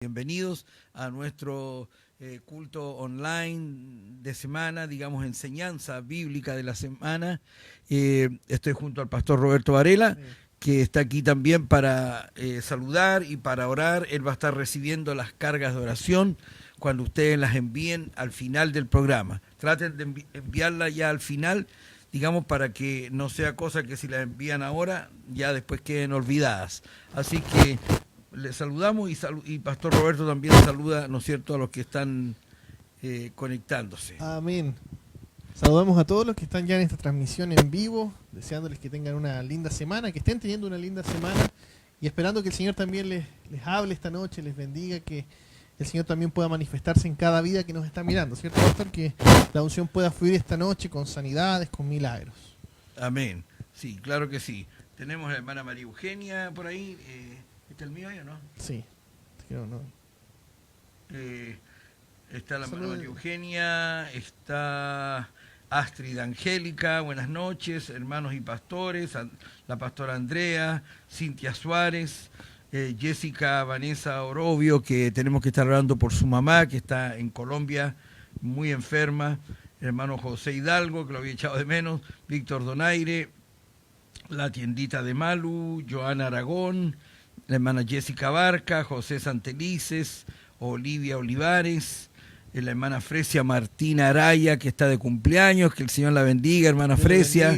Bienvenidos a nuestro culto online de semana, digamos, enseñanza bíblica de la semana. Estoy junto al pastor Roberto Varela, que está aquí también para saludar y para orar. Él va a estar recibiendo las cargas de oración cuando ustedes las envíen al final del programa. Traten de enviarla ya al final, digamos, para que no sea cosa que si las envían ahora, ya después queden olvidadas. Así que le saludamos y Pastor Roberto también saluda, ¿no es cierto?, a los que están conectándose. Amén. Saludamos a todos los que están ya en esta transmisión en vivo, deseándoles que tengan una linda semana, que estén teniendo una linda semana y esperando que el Señor también les hable esta noche, les bendiga, que el Señor también pueda manifestarse en cada vida que nos está mirando, ¿cierto, pastor? Que la unción pueda fluir esta noche con sanidades, con milagros. Amén. Sí, claro que sí. Tenemos a la hermana María Eugenia por ahí. ¿Está el mío ahí o no? Sí, creo no. Está la hermana María Eugenia, está Astrid Angélica, buenas noches, hermanos y pastores, la pastora Andrea, Cintia Suárez, Jessica Vanessa Orobio, que tenemos que estar orando por su mamá, que está en Colombia, muy enferma, el hermano José Hidalgo, que lo había echado de menos, Víctor Donaire, la tiendita de Malu, Joana Aragón, la hermana Jessica Barca, José Santelices, Olivia Olivares, la hermana Fresia Martina Araya, que está de cumpleaños, que el Señor la bendiga, hermana Fresia,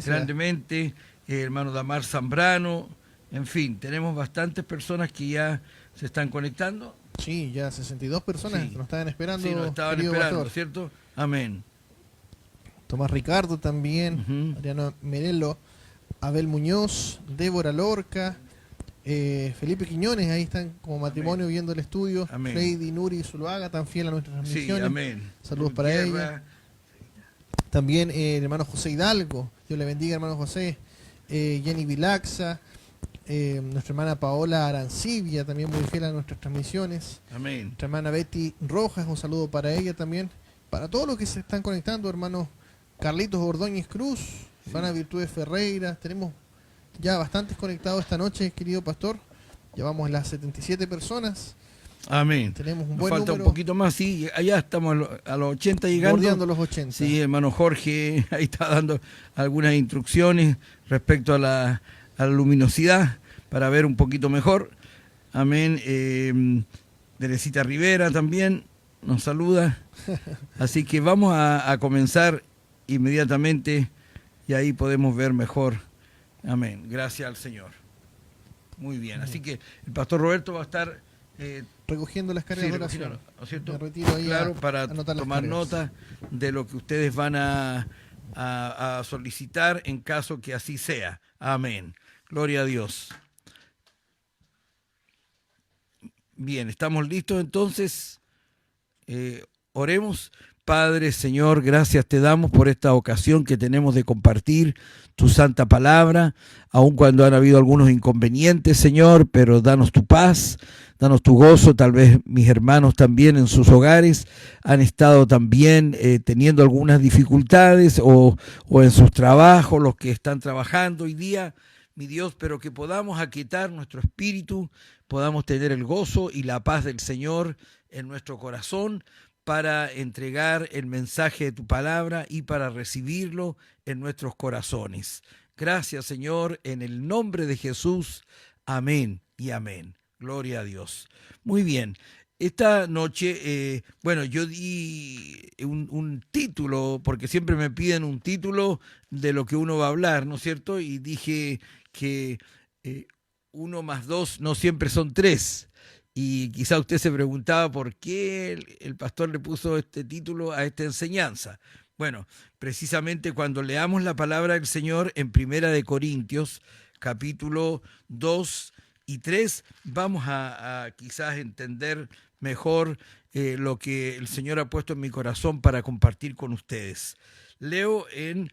grandemente, hermano Damar Zambrano, en fin, tenemos bastantes personas que ya se están conectando. Sí, ya 62 personas sí, nos estaban esperando. Sí, nos estaban esperando, pastor, ¿cierto? Amén. Tomás Ricardo también, Adriano Merelo, Abel Muñoz, Débora Lorca, Felipe Quiñones, ahí están como matrimonio amén, viendo el estudio. Amén. Freddy, Nuri Zuluaga, tan fiel a nuestras transmisiones. Sí, amén. Saludos para ella. También el hermano José Hidalgo, Dios le bendiga, hermano José. Jenny Vilaxa, nuestra hermana Paola Arancibia, también muy fiel a nuestras transmisiones. Amén. Nuestra hermana Betty Rojas, un saludo para ella también. Para todos los que se están conectando, hermano Carlitos Ordóñez Cruz, hermana Virtudes Ferreira, tenemos ya bastantes conectados esta noche, querido pastor. Llevamos las 77 personas. Amén. Tenemos un Nos buen falta número. Un poquito más, sí. Allá estamos a los 80 llegando. Bordeando los 80. Sí, hermano Jorge ahí está dando algunas instrucciones respecto a la luminosidad para ver un poquito mejor. Amén. Teresita Rivera también nos saluda. Así que vamos a comenzar inmediatamente y ahí podemos ver mejor. Amén. Gracias al Señor. Muy bien. Así que el pastor Roberto va a estar recogiendo las cargas de oración. ¿No es cierto? Me retiro ahí claro, para tomar nota de lo que ustedes van a solicitar en caso que así sea. Amén. Gloria a Dios. Bien, ¿estamos listos entonces? Oremos. Padre, Señor, gracias te damos por esta ocasión que tenemos de compartir tu santa palabra, aun cuando han habido algunos inconvenientes, Señor, pero danos tu paz, danos tu gozo. Tal vez mis hermanos también en sus hogares han estado también teniendo algunas dificultades o en sus trabajos, los que están trabajando hoy día, mi Dios, pero que podamos aquietar nuestro espíritu, podamos tener el gozo y la paz del Señor en nuestro corazón, para entregar el mensaje de tu palabra y para recibirlo en nuestros corazones. Gracias, Señor, en el nombre de Jesús. Amén y amén. Gloria a Dios. Muy bien. Esta noche, yo di un título, porque siempre me piden un título de lo que uno va a hablar, ¿no es cierto? Y dije que 1 más 2 no siempre son 3. Y quizá usted se preguntaba por qué el pastor le puso este título a esta enseñanza. Bueno, precisamente cuando leamos la palabra del Señor en Primera de Corintios, capítulo 2 y 3, vamos a quizás entender mejor lo que el Señor ha puesto en mi corazón para compartir con ustedes. Leo en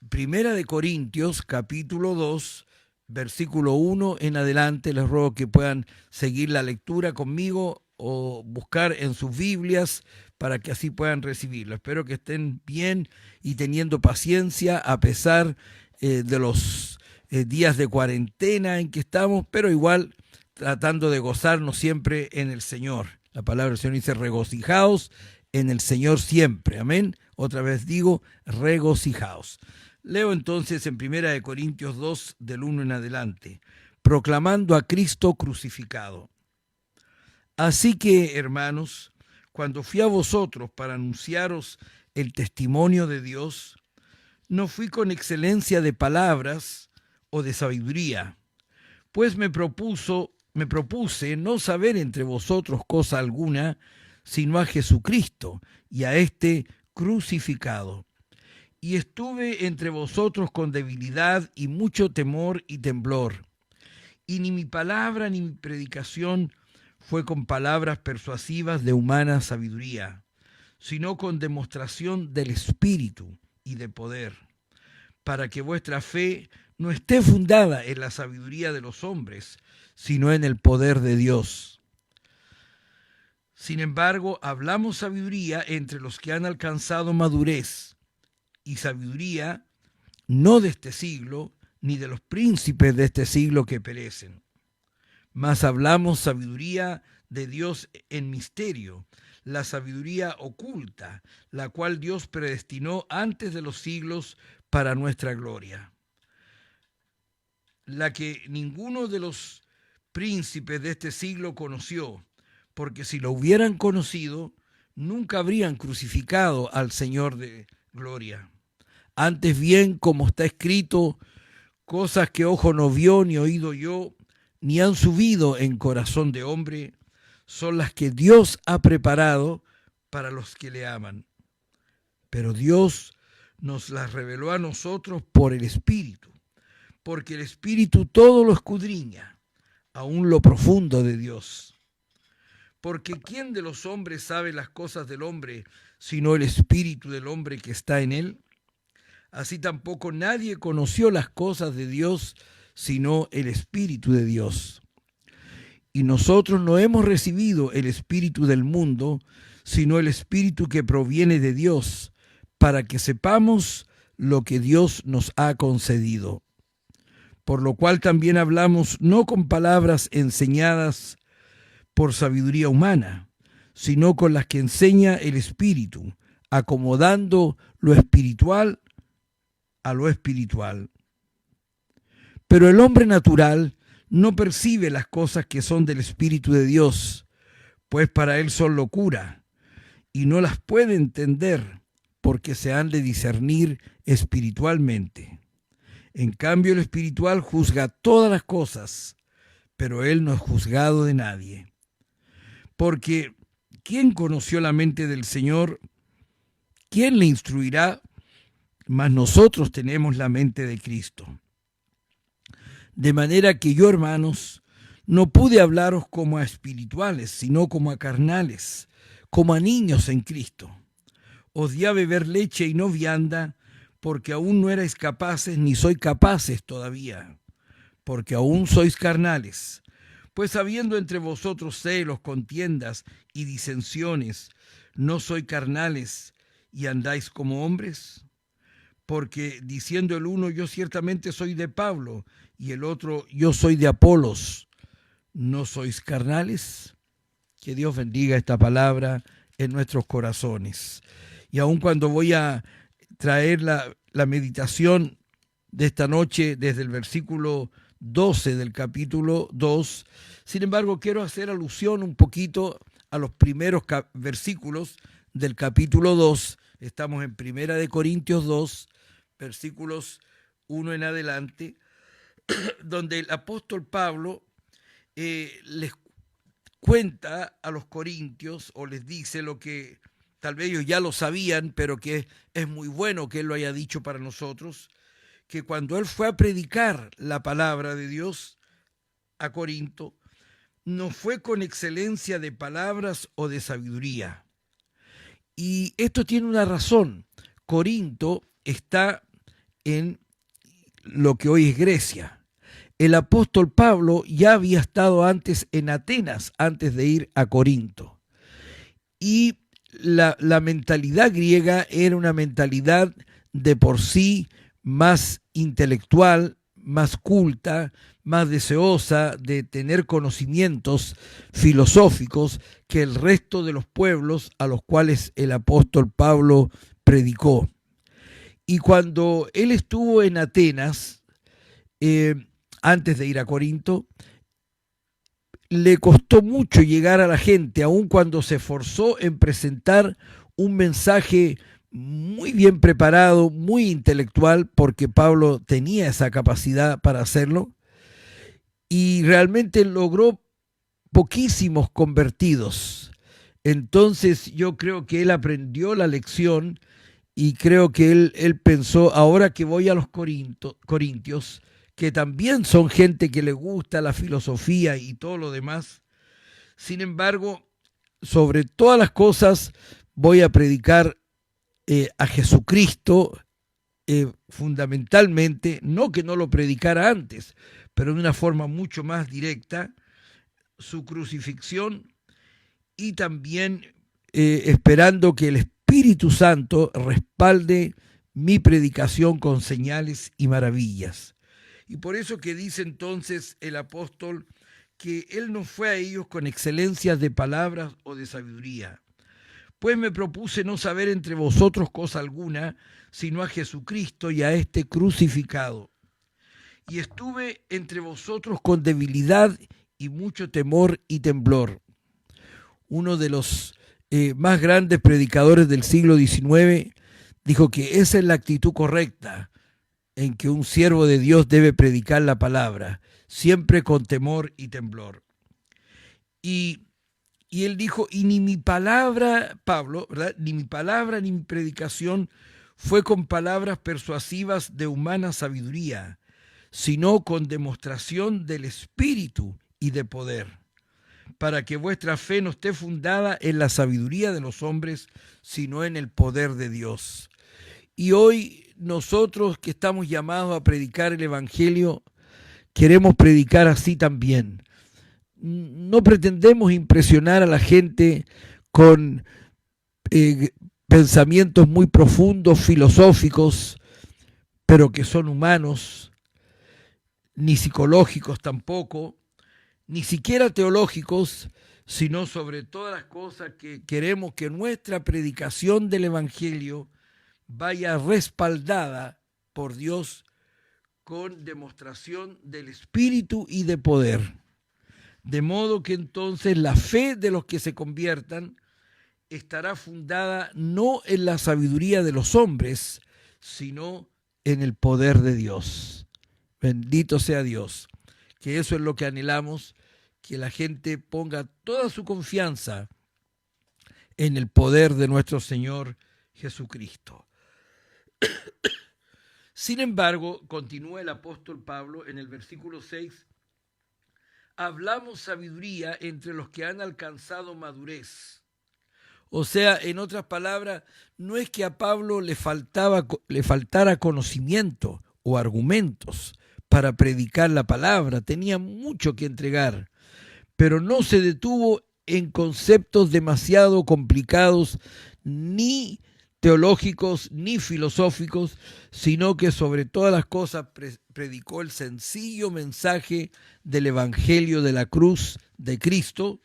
Primera de Corintios, capítulo 2, versículo 1 en adelante. Les ruego que puedan seguir la lectura conmigo o buscar en sus Biblias para que así puedan recibirlo. Espero que estén bien y teniendo paciencia a pesar de los días de cuarentena en que estamos, pero igual tratando de gozarnos siempre en el Señor. La palabra del Señor dice, regocijaos en el Señor siempre. Amén. Otra vez digo, regocijaos. Leo entonces en 1 Corintios 2, del 1 en adelante. Proclamando a Cristo crucificado. Así que, hermanos, cuando fui a vosotros para anunciaros el testimonio de Dios, no fui con excelencia de palabras o de sabiduría, pues me propuse no saber entre vosotros cosa alguna, sino a Jesucristo y a este crucificado. Y estuve entre vosotros con debilidad y mucho temor y temblor. Y ni mi palabra ni mi predicación fue con palabras persuasivas de humana sabiduría, sino con demostración del Espíritu y de poder, para que vuestra fe no esté fundada en la sabiduría de los hombres, sino en el poder de Dios. Sin embargo, hablamos sabiduría entre los que han alcanzado madurez, y sabiduría no de este siglo, ni de los príncipes de este siglo que perecen. Mas hablamos sabiduría de Dios en misterio, la sabiduría oculta, la cual Dios predestinó antes de los siglos para nuestra gloria, la que ninguno de los príncipes de este siglo conoció, porque si lo hubieran conocido, nunca habrían crucificado al Señor de gloria. Antes bien, como está escrito, cosas que ojo no vio, ni oído oyó, ni han subido en corazón de hombre, son las que Dios ha preparado para los que le aman. Pero Dios nos las reveló a nosotros por el Espíritu, porque el Espíritu todo lo escudriña, aún lo profundo de Dios. Porque ¿quién de los hombres sabe las cosas del hombre, sino el Espíritu del hombre que está en él? Así tampoco nadie conoció las cosas de Dios, sino el Espíritu de Dios. Y nosotros no hemos recibido el espíritu del mundo, sino el Espíritu que proviene de Dios, para que sepamos lo que Dios nos ha concedido. Por lo cual también hablamos no con palabras enseñadas por sabiduría humana, sino con las que enseña el Espíritu, acomodando lo espiritual a lo espiritual. Pero el hombre natural no percibe las cosas que son del Espíritu de Dios, pues para él son locura, y no las puede entender, porque se han de discernir espiritualmente. En cambio, el espiritual juzga todas las cosas, pero él no es juzgado de nadie. Porque, ¿quién conoció la mente del Señor? ¿Quién le instruirá? Mas nosotros tenemos la mente de Cristo. De manera que yo, hermanos, no pude hablaros como a espirituales, sino como a carnales, como a niños en Cristo. Os di a beber leche y no vianda, porque aún no erais capaces, ni sois capaces todavía, porque aún sois carnales. Pues habiendo entre vosotros celos, contiendas y disensiones, ¿no sois carnales y andáis como hombres? Porque diciendo el uno, yo ciertamente soy de Pablo, y el otro, yo soy de Apolos, ¿no sois carnales? Que Dios bendiga esta palabra en nuestros corazones. Y aun cuando voy a traer la meditación de esta noche desde el versículo 12 del capítulo 2, sin embargo quiero hacer alusión un poquito a los primeros versículos del capítulo 2. Estamos en 1 Corintios 2, versículos 1 en adelante, donde el apóstol Pablo les cuenta a los corintios o les dice lo que tal vez ellos ya lo sabían, pero que es muy bueno que él lo haya dicho para nosotros, que cuando él fue a predicar la palabra de Dios a Corinto, no fue con excelencia de palabras o de sabiduría. Y esto tiene una razón. Corinto está en lo que hoy es Grecia. El apóstol Pablo ya había estado antes en Atenas, antes de ir a Corinto. Y la mentalidad griega era una mentalidad de por sí más intelectual, más culta, más deseosa de tener conocimientos filosóficos que el resto de los pueblos a los cuales el apóstol Pablo predicó. Y cuando él estuvo en Atenas, antes de ir a Corinto, le costó mucho llegar a la gente, aun cuando se esforzó en presentar un mensaje muy bien preparado, muy intelectual, porque Pablo tenía esa capacidad para hacerlo, y realmente logró poquísimos convertidos. Entonces yo creo que él aprendió la lección y creo que él pensó, ahora que voy a los corintios, que también son gente que le gusta la filosofía y todo lo demás, sin embargo, sobre todas las cosas voy a predicar a Jesucristo fundamentalmente, no que no lo predicara antes, pero de una forma mucho más directa, su crucifixión, y también esperando que el Espíritu Santo respalde mi predicación con señales y maravillas. Y por eso que dice entonces el apóstol que él no fue a ellos con excelencias de palabras o de sabiduría, pues me propuse no saber entre vosotros cosa alguna, sino a Jesucristo y a este crucificado. Y estuve entre vosotros con debilidad y mucho temor y temblor. Uno de los más grandes predicadores del siglo XIX dijo que esa es la actitud correcta en que un siervo de Dios debe predicar la palabra, siempre con temor y temblor. Y él dijo, y ni mi palabra, Pablo, ¿verdad? Ni mi palabra ni mi predicación fue con palabras persuasivas de humana sabiduría, sino con demostración del Espíritu y de poder, para que vuestra fe no esté fundada en la sabiduría de los hombres, sino en el poder de Dios. Y hoy nosotros que estamos llamados a predicar el Evangelio, queremos predicar así también. No pretendemos impresionar a la gente con pensamientos muy profundos, filosóficos, pero que son humanos, ni psicológicos tampoco, ni siquiera teológicos, sino sobre todas las cosas que queremos que nuestra predicación del Evangelio vaya respaldada por Dios con demostración del Espíritu y de poder. De modo que entonces la fe de los que se conviertan estará fundada no en la sabiduría de los hombres, sino en el poder de Dios. Bendito sea Dios, que eso es lo que anhelamos, que la gente ponga toda su confianza en el poder de nuestro Señor Jesucristo. Sin embargo, continúa el apóstol Pablo en el versículo 6, hablamos sabiduría entre los que han alcanzado madurez. O sea, en otras palabras, no es que a Pablo le faltara conocimiento o argumentos para predicar la palabra, tenía mucho que entregar, pero no se detuvo en conceptos demasiado complicados, ni teológicos, ni filosóficos, sino que sobre todas las cosas predicó el sencillo mensaje del Evangelio de la cruz de Cristo,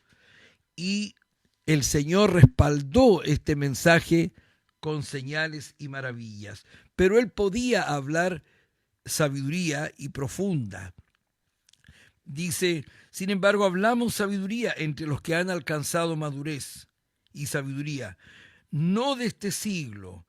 y el Señor respaldó este mensaje con señales y maravillas. Pero él podía hablar sabiduría y profunda. Dice, sin embargo, hablamos sabiduría entre los que han alcanzado madurez y sabiduría, no de este siglo,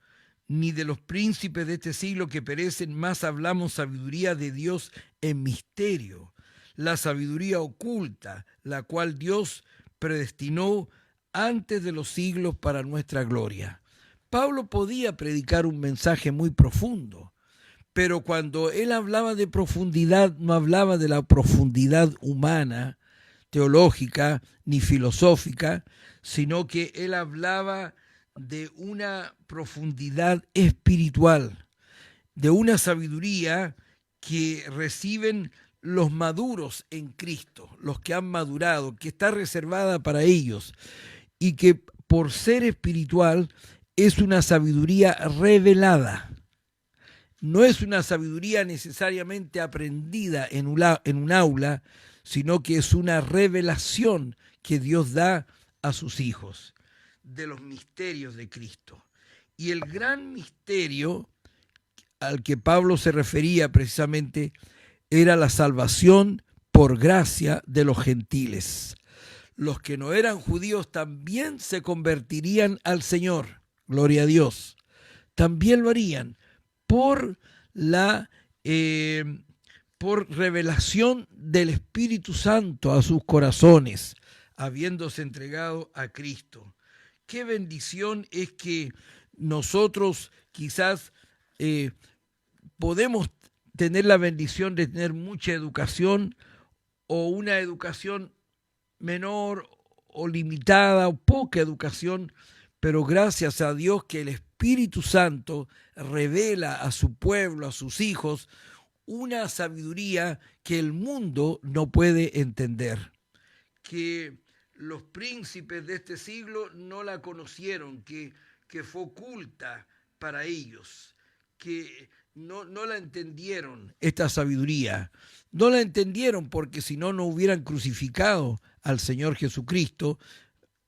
ni de los príncipes de este siglo que perecen, más hablamos sabiduría de Dios en misterio, la sabiduría oculta, la cual Dios predestinó antes de los siglos para nuestra gloria. Pablo podía predicar un mensaje muy profundo, pero cuando él hablaba de profundidad, no hablaba de la profundidad humana, teológica, ni filosófica, sino que él hablaba de una profundidad espiritual, de una sabiduría que reciben los maduros en Cristo, los que han madurado, que está reservada para ellos, y que por ser espiritual es una sabiduría revelada. no es una sabiduría necesariamente aprendida en un aula, sino que es una revelación que Dios da a sus hijos de los misterios de Cristo. Y el gran misterio al que Pablo se refería precisamente era la salvación por gracia de los gentiles. Los que no eran judíos también se convertirían al Señor, gloria a Dios. También lo harían por por revelación del Espíritu Santo a sus corazones, habiéndose entregado a Cristo. Qué bendición es que nosotros quizás podemos tener la bendición de tener mucha educación o una educación menor o limitada o poca educación, pero gracias a Dios que el Espíritu Santo revela a su pueblo, a sus hijos, una sabiduría que el mundo no puede entender, que los príncipes de este siglo no la conocieron, que fue oculta para ellos, que no la entendieron, esta sabiduría. No la entendieron porque si no, no hubieran crucificado al Señor Jesucristo,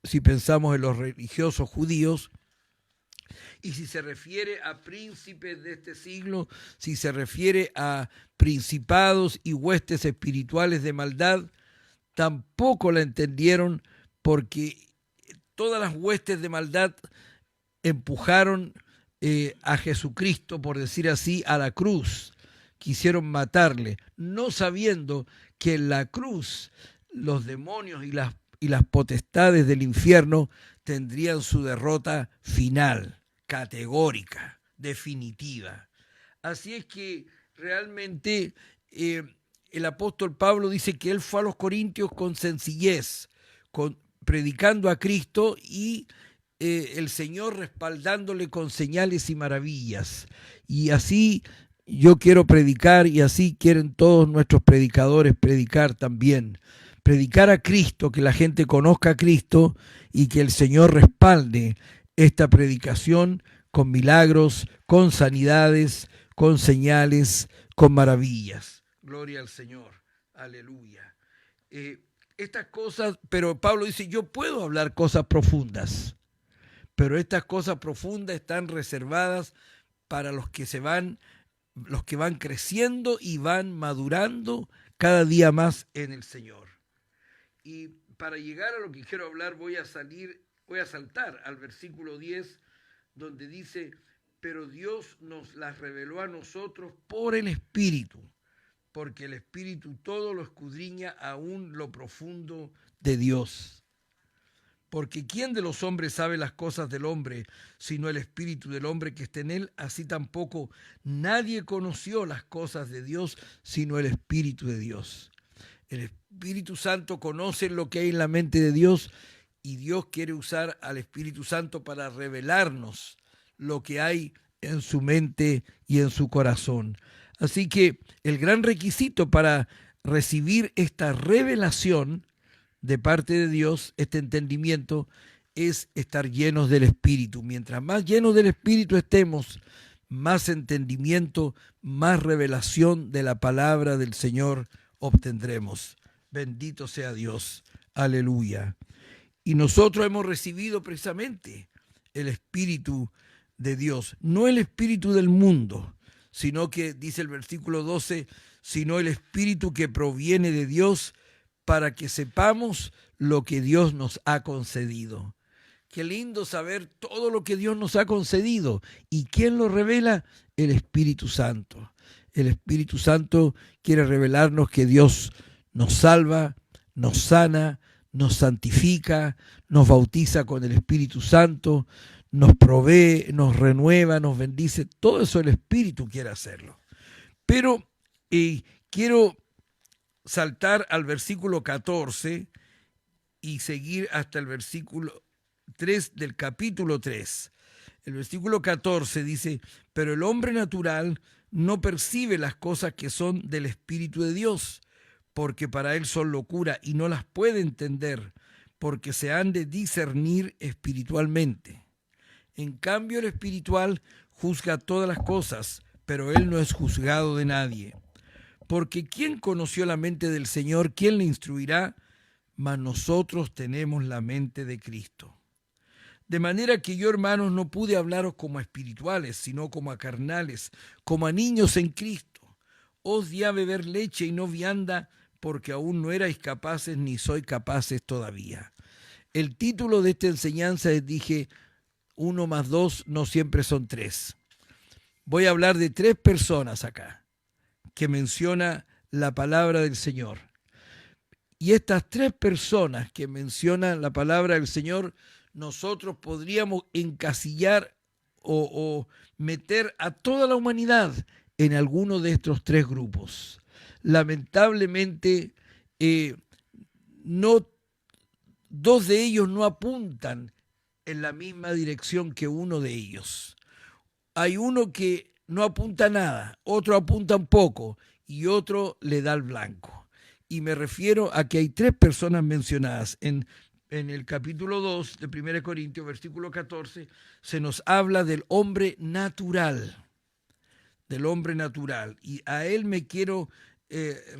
si pensamos en los religiosos judíos. Y si se refiere a príncipes de este siglo, si se refiere a principados y huestes espirituales de maldad, tampoco la entendieron porque todas las huestes de maldad empujaron a Jesucristo, por decir así, a la cruz. Quisieron matarle, no sabiendo que en la cruz los demonios y las potestades del infierno tendrían su derrota final, categórica, definitiva. Así es que realmente el apóstol Pablo dice que él fue a los Corintios con sencillez, predicando a Cristo y el Señor respaldándole con señales y maravillas. Y así yo quiero predicar y así quieren todos nuestros predicadores predicar también. Predicar a Cristo, que la gente conozca a Cristo y que el Señor respalde esta predicación con milagros, con sanidades, con señales, con maravillas. Gloria al Señor. Aleluya. Estas cosas, pero Pablo dice, yo puedo hablar cosas profundas, pero estas cosas profundas están reservadas para los que van creciendo y van madurando cada día más en el Señor. Y para llegar a lo que quiero hablar voy a saltar al versículo 10, donde dice, pero Dios nos las reveló a nosotros por el Espíritu, porque el Espíritu todo lo escudriña aún lo profundo de Dios. Porque ¿quién de los hombres sabe las cosas del hombre, sino el Espíritu del hombre que está en él? Así tampoco nadie conoció las cosas de Dios, sino el Espíritu de Dios. El Espíritu Santo conoce lo que hay en la mente de Dios y Dios quiere usar al Espíritu Santo para revelarnos lo que hay en su mente y en su corazón. Así que el gran requisito para recibir esta revelación de parte de Dios, este entendimiento, es estar llenos del Espíritu. Mientras más llenos del Espíritu estemos, más entendimiento, más revelación de la palabra del Señor obtendremos. Bendito sea Dios. Aleluya. Y nosotros hemos recibido precisamente el Espíritu de Dios, no el espíritu del mundo, sino que, dice el versículo 12, sino el Espíritu que proviene de Dios, para que sepamos lo que Dios nos ha concedido. Qué lindo saber todo lo que Dios nos ha concedido. ¿Y quién lo revela? El Espíritu Santo. El Espíritu Santo quiere revelarnos que Dios nos salva, nos sana, nos santifica, nos bautiza con el Espíritu Santo, nos provee, nos renueva, nos bendice. Todo eso el Espíritu quiere hacerlo. Pero quiero saltar al versículo 14 y seguir hasta el versículo 3 del capítulo 3. El versículo 14 dice, pero el hombre natural no percibe las cosas que son del Espíritu de Dios, porque para él son locura y no las puede entender, porque se han de discernir espiritualmente. En cambio, el espiritual juzga todas las cosas, pero él no es juzgado de nadie. Porque ¿quién conoció la mente del Señor? ¿Quién le instruirá? Mas nosotros tenemos la mente de Cristo. De manera que yo, hermanos, no pude hablaros como a espirituales, sino como a carnales, como a niños en Cristo. Os di a beber leche y no vianda, porque aún no erais capaces, ni sois capaces todavía. El título de esta enseñanza es, dije, 1 más 2 no siempre son 3. Voy a hablar de 3 personas acá, que menciona la palabra del Señor. Y estas 3 personas que mencionan la palabra del Señor, nosotros podríamos encasillar o meter a toda la humanidad en alguno de estos 3 grupos. Lamentablemente, no, 2 de ellos no apuntan en la misma dirección que uno de ellos. Hay uno que no apunta nada, otro apunta un poco y otro le da el blanco. Y me refiero a que hay 3 personas mencionadas en el capítulo 2 de 1 Corintios, versículo 14, se nos habla del hombre natural, y a él me quiero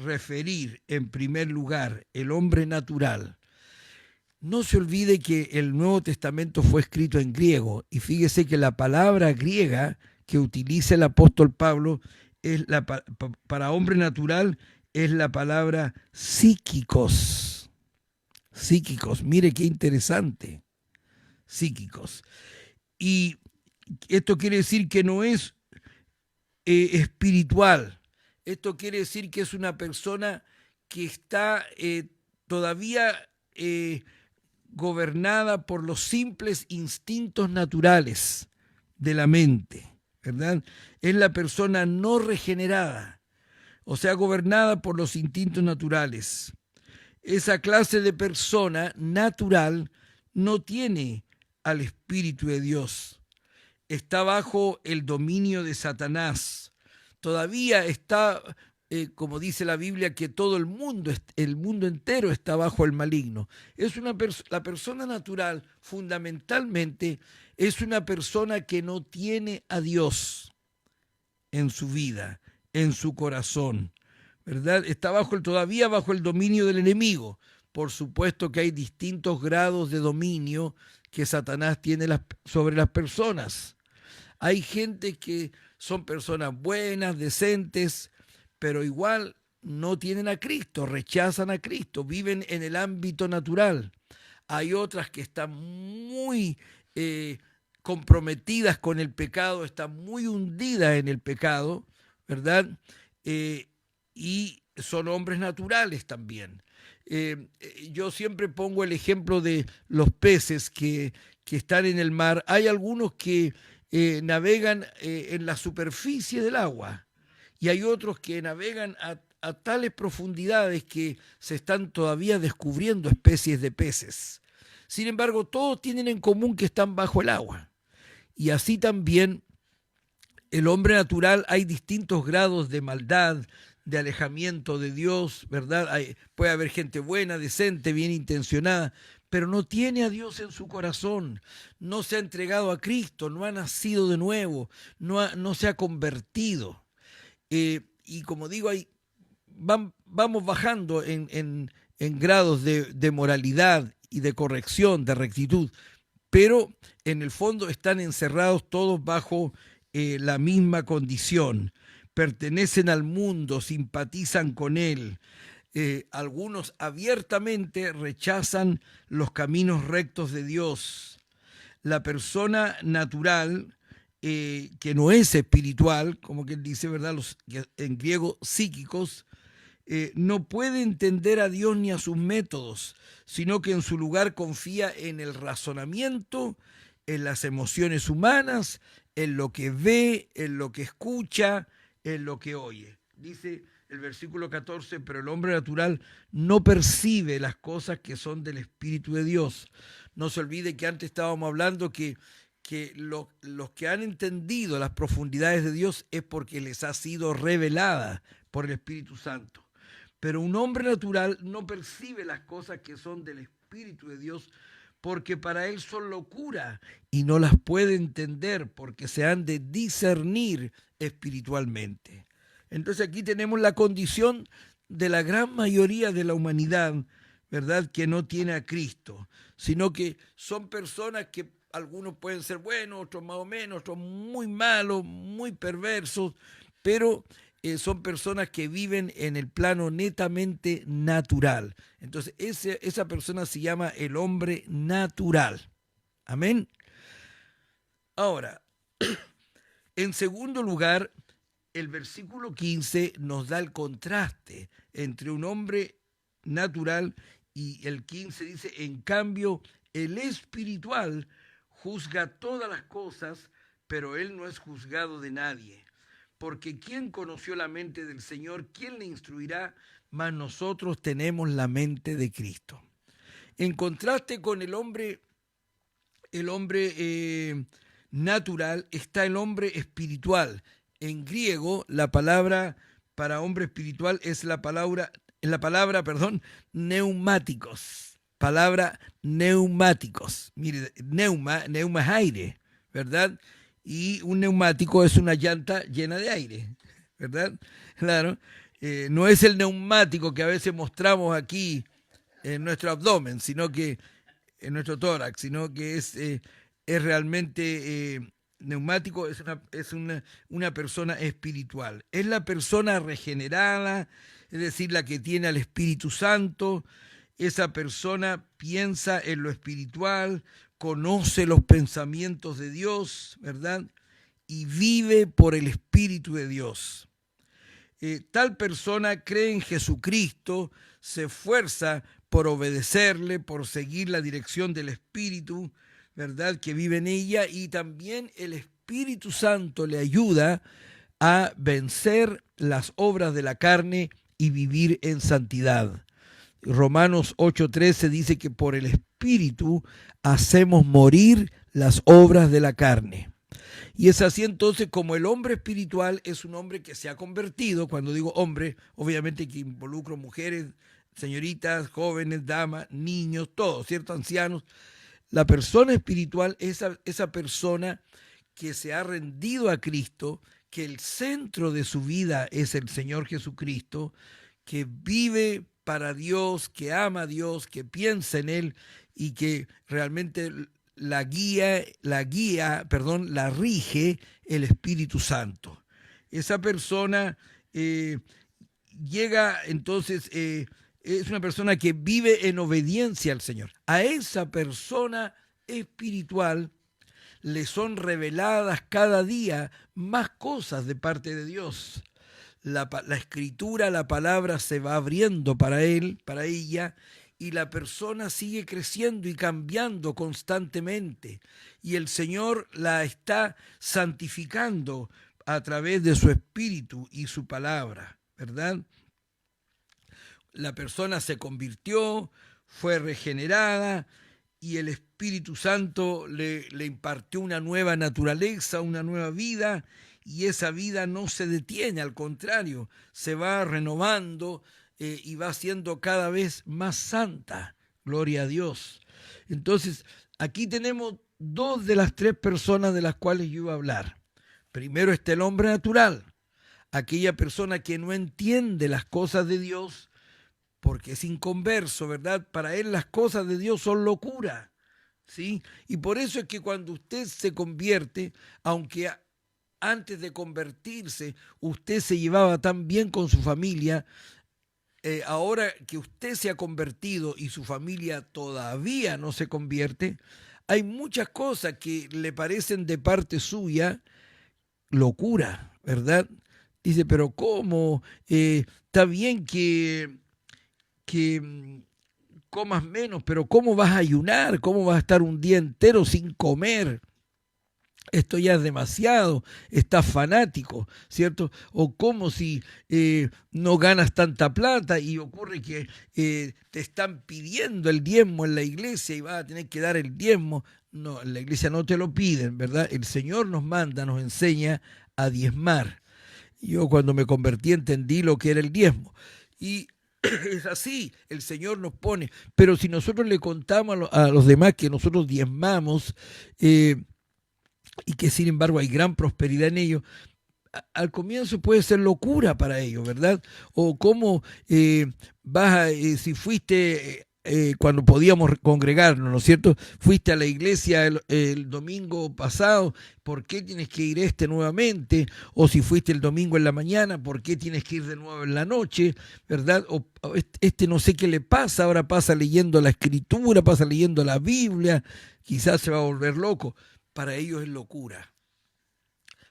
referir en primer lugar, el hombre natural. No se olvide que el Nuevo Testamento fue escrito en griego, y fíjese que la palabra griega que utiliza el apóstol Pablo es para hombre natural es la palabra psíquicos. Psíquicos, mire qué interesante, psíquicos. Y esto quiere decir que no es espiritual, esto quiere decir que es una persona que está todavía gobernada por los simples instintos naturales de la mente, ¿verdad? Es la persona no regenerada, o sea, gobernada por los instintos naturales. Esa clase de persona natural no tiene al Espíritu de Dios. Está bajo el dominio de Satanás. Todavía está, como dice la Biblia, que todo el mundo entero está bajo el maligno. La persona natural, fundamentalmente, es una persona que no tiene a Dios en su vida, en su corazón, ¿verdad? Está todavía bajo el dominio del enemigo. Por supuesto que hay distintos grados de dominio que Satanás tiene sobre las personas. Hay gente que son personas buenas, decentes, pero igual no tienen a Cristo, rechazan a Cristo, viven en el ámbito natural. Hay otras que están muy comprometidas con el pecado, están muy hundidas en el pecado, ¿verdad? Y son hombres naturales también. Yo siempre pongo el ejemplo de los peces que están en el mar. Hay algunos que navegan en la superficie del agua y hay otros que navegan a tales profundidades que se están todavía descubriendo especies de peces. Sin embargo, todos tienen en común que están bajo el agua. Y así también el hombre natural, hay distintos grados de maldad, de alejamiento de Dios, ¿verdad? Puede haber gente buena, decente, bien intencionada, pero no tiene a Dios en su corazón, no se ha entregado a Cristo, no ha nacido de nuevo, no se ha convertido. Y como digo, vamos bajando en grados de moralidad y de corrección, de rectitud, pero en el fondo están encerrados todos bajo la misma condición. Pertenecen al mundo, simpatizan con él. Algunos abiertamente rechazan los caminos rectos de Dios. La persona natural, que no es espiritual, como que él dice, ¿verdad? En griego, psíquicos, no puede entender a Dios ni a sus métodos, sino que en su lugar confía en el razonamiento, en las emociones humanas, en lo que ve, en lo que escucha, en lo que oye. Dice el versículo 14, pero el hombre natural no percibe las cosas que son del Espíritu de Dios. No se olvide que antes estábamos hablando que los que han entendido las profundidades de Dios es porque les ha sido revelada por el Espíritu Santo. Pero un hombre natural no percibe las cosas que son del Espíritu de Dios porque para él son locura y no las puede entender porque se han de discernir espiritualmente. Entonces aquí tenemos la condición de la gran mayoría de la humanidad, ¿verdad?, que no tiene a Cristo, sino que son personas que algunos pueden ser buenos, otros más o menos, otros muy malos, muy perversos, pero son personas que viven en el plano netamente natural. Entonces esa persona se llama el hombre natural. Amén. Ahora, en segundo lugar, el versículo 15 nos da el contraste entre un hombre natural y el 15 dice, en cambio, el espiritual juzga todas las cosas, pero él no es juzgado de nadie. Porque ¿quién conoció la mente del Señor? ¿Quién le instruirá? Mas nosotros tenemos la mente de Cristo. En contraste con el hombre natural está el hombre espiritual. En griego, la palabra para hombre espiritual es la palabra neumáticos. Palabra neumáticos. Mire, neuma es aire, ¿verdad? Y un neumático es una llanta llena de aire, ¿verdad? Claro. No es el neumático que a veces mostramos aquí en nuestro abdomen, sino que en nuestro tórax, sino que es realmente neumático, es una persona espiritual. Es la persona regenerada, es decir, la que tiene al Espíritu Santo. Esa persona piensa en lo espiritual, conoce los pensamientos de Dios, ¿verdad? Y vive por el Espíritu de Dios. Tal persona cree en Jesucristo, se esfuerza por obedecerle, por seguir la dirección del Espíritu, ¿verdad?, que vive en ella, y también el Espíritu Santo le ayuda a vencer las obras de la carne y vivir en santidad. Romanos 8:13 dice que por el Espíritu hacemos morir las obras de la carne. Y es así entonces como el hombre espiritual es un hombre que se ha convertido. Cuando digo hombre, obviamente que involucro mujeres, señoritas, jóvenes, damas, niños, todos, ¿cierto? Ancianos. La persona espiritual es esa persona que se ha rendido a Cristo, que el centro de su vida es el Señor Jesucristo, que vive para Dios, que ama a Dios, que piensa en Él y que realmente la rige el Espíritu Santo. Esa persona llega entonces, es una persona que vive en obediencia al Señor. A esa persona espiritual le son reveladas cada día más cosas de parte de Dios. La escritura, la palabra se va abriendo para él, para ella, y la persona sigue creciendo y cambiando constantemente. Y el Señor la está santificando a través de su espíritu y su palabra, ¿verdad? La persona se convirtió, fue regenerada y el Espíritu Santo le impartió una nueva naturaleza, una nueva vida, y esa vida no se detiene, al contrario, se va renovando y va siendo cada vez más santa. Gloria a Dios. Entonces, aquí tenemos dos de las tres personas de las cuales yo iba a hablar. Primero está el hombre natural, aquella persona que no entiende las cosas de Dios porque es inconverso, ¿verdad? Para él las cosas de Dios son locura, ¿sí? Y por eso es que cuando usted se convierte, aunque antes de convertirse usted se llevaba tan bien con su familia, ahora que usted se ha convertido y su familia todavía no se convierte, hay muchas cosas que le parecen de parte suya locura, ¿verdad? Dice, pero ¿cómo? Está bien que comas menos, pero ¿cómo vas a ayunar? ¿Cómo vas a estar un día entero sin comer? Esto ya es demasiado, estás fanático, ¿cierto? O como si no ganas tanta plata y ocurre que te están pidiendo el diezmo en la iglesia y vas a tener que dar el diezmo. No, en la iglesia no te lo piden, ¿verdad? El Señor nos manda, nos enseña a diezmar. Yo cuando me convertí entendí lo que era el diezmo. Y Es así, el Señor nos pone. Pero si nosotros le contamos a los demás que nosotros diezmamos y que sin embargo hay gran prosperidad en ellos, al comienzo puede ser locura para ellos, ¿verdad? O cómo si fuiste cuando podíamos congregarnos, ¿no es cierto? Fuiste a la iglesia el domingo pasado, ¿por qué tienes que ir nuevamente? O si fuiste el domingo en la mañana, ¿por qué tienes que ir de nuevo en la noche? ¿Verdad? O no sé qué le pasa, ahora pasa leyendo la escritura, pasa leyendo la Biblia, quizás se va a volver loco. Para ellos es locura.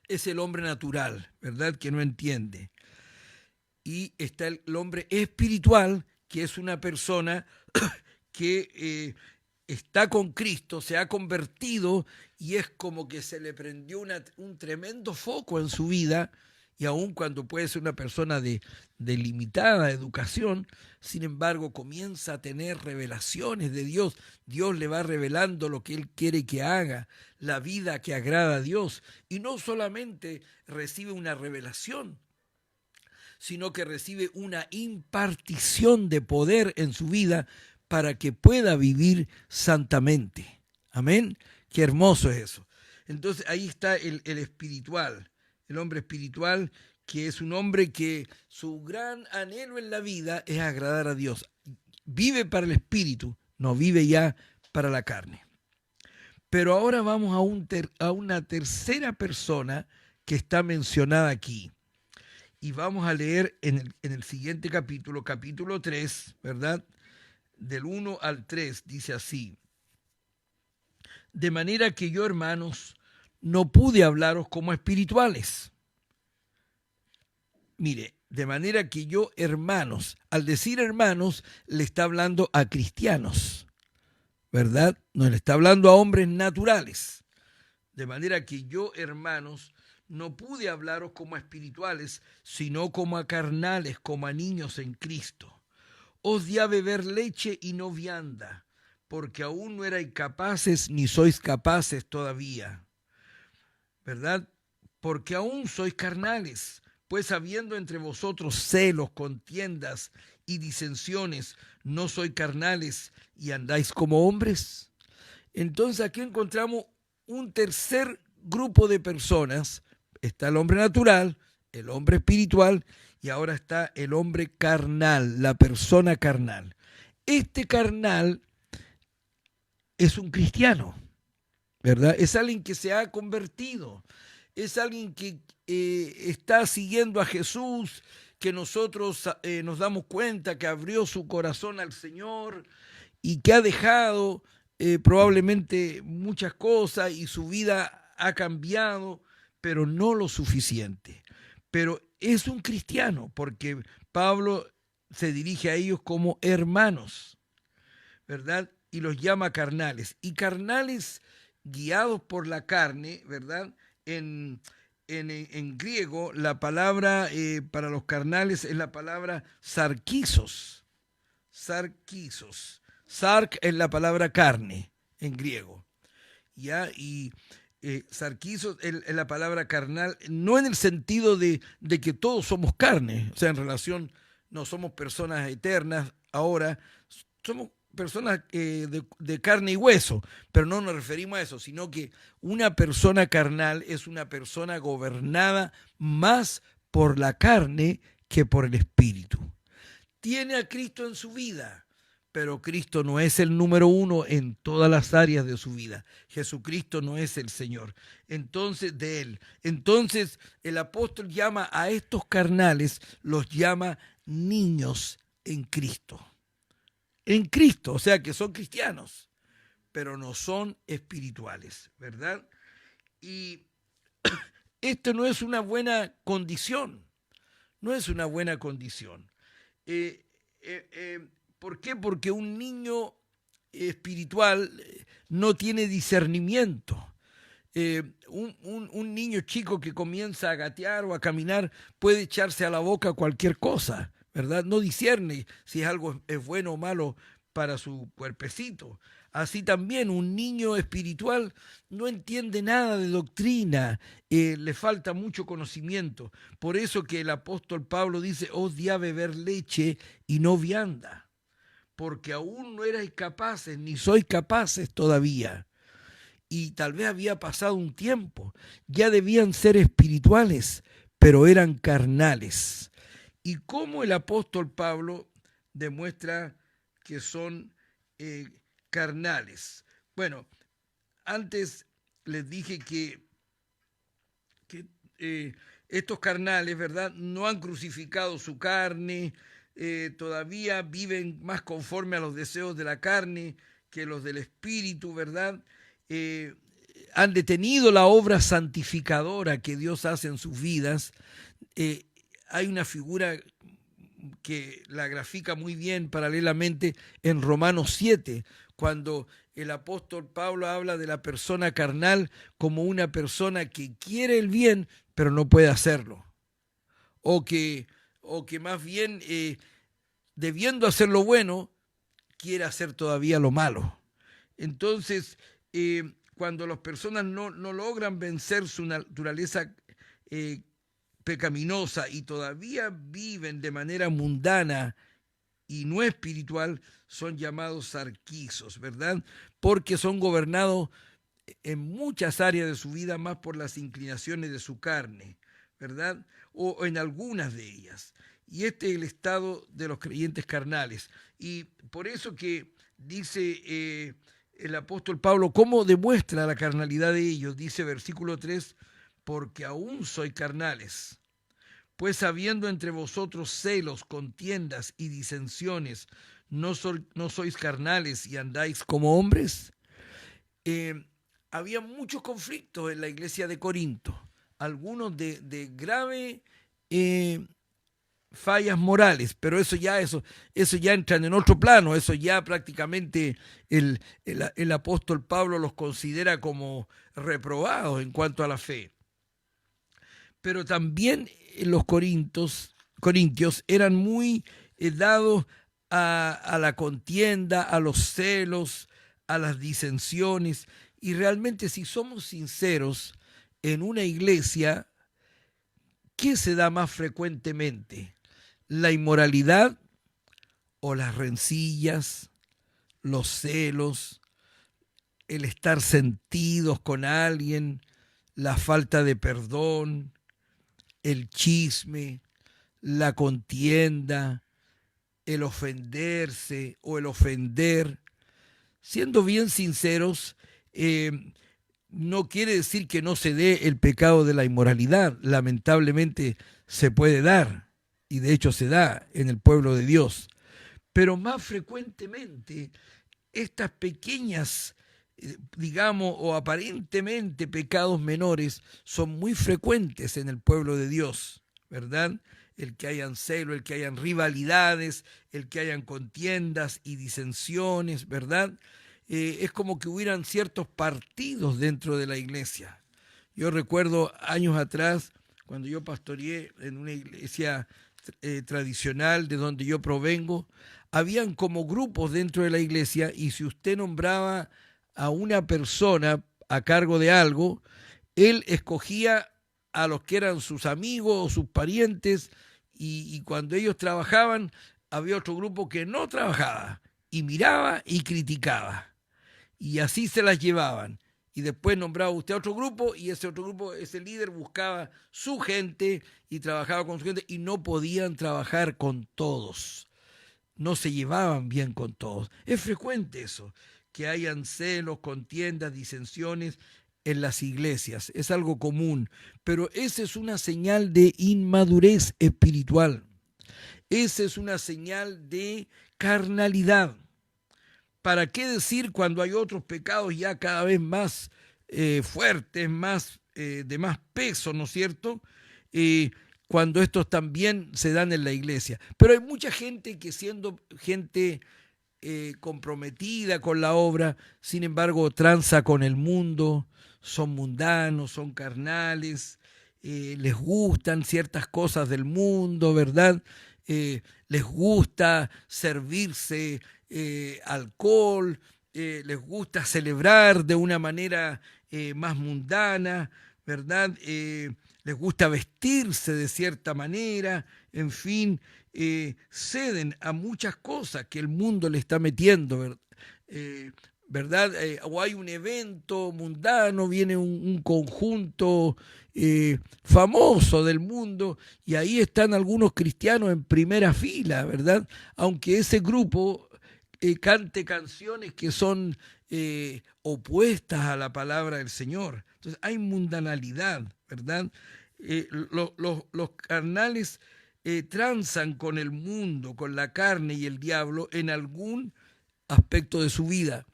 Es el hombre natural, ¿verdad? Que no entiende. Y está el hombre espiritual, que es una persona que está con Cristo, se ha convertido y es como que se le prendió un tremendo foco en su vida, y aun cuando puede ser una persona de limitada educación, sin embargo comienza a tener revelaciones de Dios. Dios le va revelando lo que él quiere que haga, la vida que agrada a Dios. Y no solamente recibe una revelación, sino que recibe una impartición de poder en su vida para que pueda vivir santamente. Amén. Qué hermoso es eso. Entonces ahí está el espiritual, el hombre espiritual, que es un hombre que su gran anhelo en la vida es agradar a Dios. Vive para el espíritu, no vive ya para la carne. Pero ahora vamos a una tercera persona que está mencionada aquí. Y vamos a leer en el siguiente capítulo, capítulo 3, ¿verdad? Del 1 al 3, dice así: de manera que yo, hermanos, no pude hablaros como espirituales. Mire, de manera que yo, hermanos, al decir hermanos, le está hablando a cristianos, ¿verdad? No le está hablando a hombres naturales. De manera que yo, hermanos, no pude hablaros como a espirituales, sino como a carnales, como a niños en Cristo. Os di a beber leche y no vianda, porque aún no erais capaces, ni sois capaces todavía, ¿verdad? Porque aún sois carnales, pues habiendo entre vosotros celos, contiendas y disensiones, ¿no sois carnales y andáis como hombres? Entonces aquí encontramos un tercer grupo de personas. Está el hombre natural, el hombre espiritual, y ahora está el hombre carnal, la persona carnal. Este carnal es un cristiano, ¿verdad? Es alguien que se ha convertido, es alguien que está siguiendo a Jesús, que nosotros nos damos cuenta que abrió su corazón al Señor y que ha dejado probablemente muchas cosas y su vida ha cambiado, pero no lo suficiente. Pero es un cristiano, porque Pablo se dirige a ellos como hermanos, ¿verdad? Y los llama carnales. Y carnales guiados por la carne, ¿verdad? En griego, la palabra para los carnales es la palabra sarkisos. Sarkisos. Sark es la palabra carne en griego. ¿Ya? Y sarquizo es la palabra carnal, no en el sentido de que todos somos carne, o sea, en relación, no somos personas eternas, ahora somos personas de carne y hueso, pero no nos referimos a eso, sino que una persona carnal es una persona gobernada más por la carne que por el espíritu. Tiene a Cristo en su vida, pero Cristo no es el número uno en todas las áreas de su vida. Jesucristo no es el Señor. Entonces, de Él. Entonces, el apóstol llama a estos carnales, los llama niños en Cristo. En Cristo, o sea que son cristianos, pero no son espirituales, ¿verdad? Y esto no es una buena condición. No es una buena condición. ¿Por qué? Porque un niño espiritual no tiene discernimiento. Un niño chico que comienza a gatear o a caminar puede echarse a la boca cualquier cosa, ¿verdad? No discierne si algo es bueno o malo para su cuerpecito. Así también un niño espiritual no entiende nada de doctrina, le falta mucho conocimiento. Por eso que el apóstol Pablo dice, os di a beber leche y no vianda, porque aún no erais capaces, ni sois capaces todavía. Y tal vez había pasado un tiempo, ya debían ser espirituales, pero eran carnales. Y cómo el apóstol Pablo demuestra que son carnales. Bueno, antes les dije que estos carnales, ¿verdad?, no han crucificado su carne, todavía viven más conforme a los deseos de la carne que los del espíritu, ¿verdad? Eh, Han detenido la obra santificadora que Dios hace en sus vidas. Hay una figura que la grafica muy bien paralelamente en Romanos 7, cuando el apóstol Pablo habla de la persona carnal como una persona que quiere el bien, pero no puede hacerlo. O que más bien, debiendo hacer lo bueno, quiere hacer todavía lo malo. Entonces, cuando las personas no logran vencer su naturaleza pecaminosa y todavía viven de manera mundana y no espiritual, son llamados sarquisos, ¿verdad? Porque son gobernados en muchas áreas de su vida más por las inclinaciones de su carne, ¿verdad? O en algunas de ellas. Y este es el estado de los creyentes carnales. Y por eso que dice el apóstol Pablo, ¿cómo demuestra la carnalidad de ellos? Dice versículo 3, porque aún sois carnales. Pues habiendo entre vosotros celos, contiendas y disensiones, ¿no sois carnales y andáis como hombres? Había muchos conflictos en la iglesia de Corinto, algunos de grave fallas morales, pero eso ya entra en otro plano, eso ya prácticamente el apóstol Pablo los considera como reprobados en cuanto a la fe. Pero también los corintios eran muy dados a la contienda, a los celos, a las disensiones. Y realmente, si somos sinceros, en una iglesia, ¿qué se da más frecuentemente? ¿La inmoralidad o las rencillas, los celos, el estar sentidos con alguien, la falta de perdón, el chisme, la contienda, el ofenderse o el ofender? Siendo bien sinceros, no quiere decir que no se dé el pecado de la inmoralidad. Lamentablemente se puede dar, y de hecho se da en el pueblo de Dios. Pero más frecuentemente estas pequeñas, digamos, o aparentemente pecados menores son muy frecuentes en el pueblo de Dios, ¿verdad? El que hayan celo, el que hayan rivalidades, el que hayan contiendas y disensiones, ¿verdad? Es como que hubieran ciertos partidos dentro de la iglesia. Yo recuerdo años atrás, cuando yo pastoreé en una iglesia tradicional de donde yo provengo, habían como grupos dentro de la iglesia, y si usted nombraba a una persona a cargo de algo, él escogía a los que eran sus amigos o sus parientes, y cuando ellos trabajaban, había otro grupo que no trabajaba, y miraba y criticaba. Y así se las llevaban. Y después nombraba usted a otro grupo, y ese otro grupo, ese líder buscaba su gente y trabajaba con su gente, y no podían trabajar con todos. No se llevaban bien con todos. Es frecuente eso, que hayan celos, contiendas, disensiones en las iglesias. Es algo común, pero esa es una señal de inmadurez espiritual. Esa es una señal de carnalidad. ¿Para qué decir cuando hay otros pecados ya cada vez más fuertes, de más peso, ¿no es cierto? Cuando estos también se dan en la iglesia. Pero hay mucha gente que, siendo gente comprometida con la obra, sin embargo tranza con el mundo, son mundanos, son carnales, les gustan ciertas cosas del mundo, ¿verdad? Les gusta servirse alcohol, les gusta celebrar de una manera más mundana, ¿verdad? Les gusta vestirse de cierta manera, en fin, ceden a muchas cosas que el mundo le está metiendo, ¿verdad? O hay un evento mundano, viene un conjunto famoso del mundo y ahí están algunos cristianos en primera fila, ¿verdad? Aunque ese grupo cante canciones que son opuestas a la palabra del Señor. Entonces hay mundanalidad, ¿verdad? Los carnales transan con el mundo, con la carne y el diablo en algún aspecto de su vida,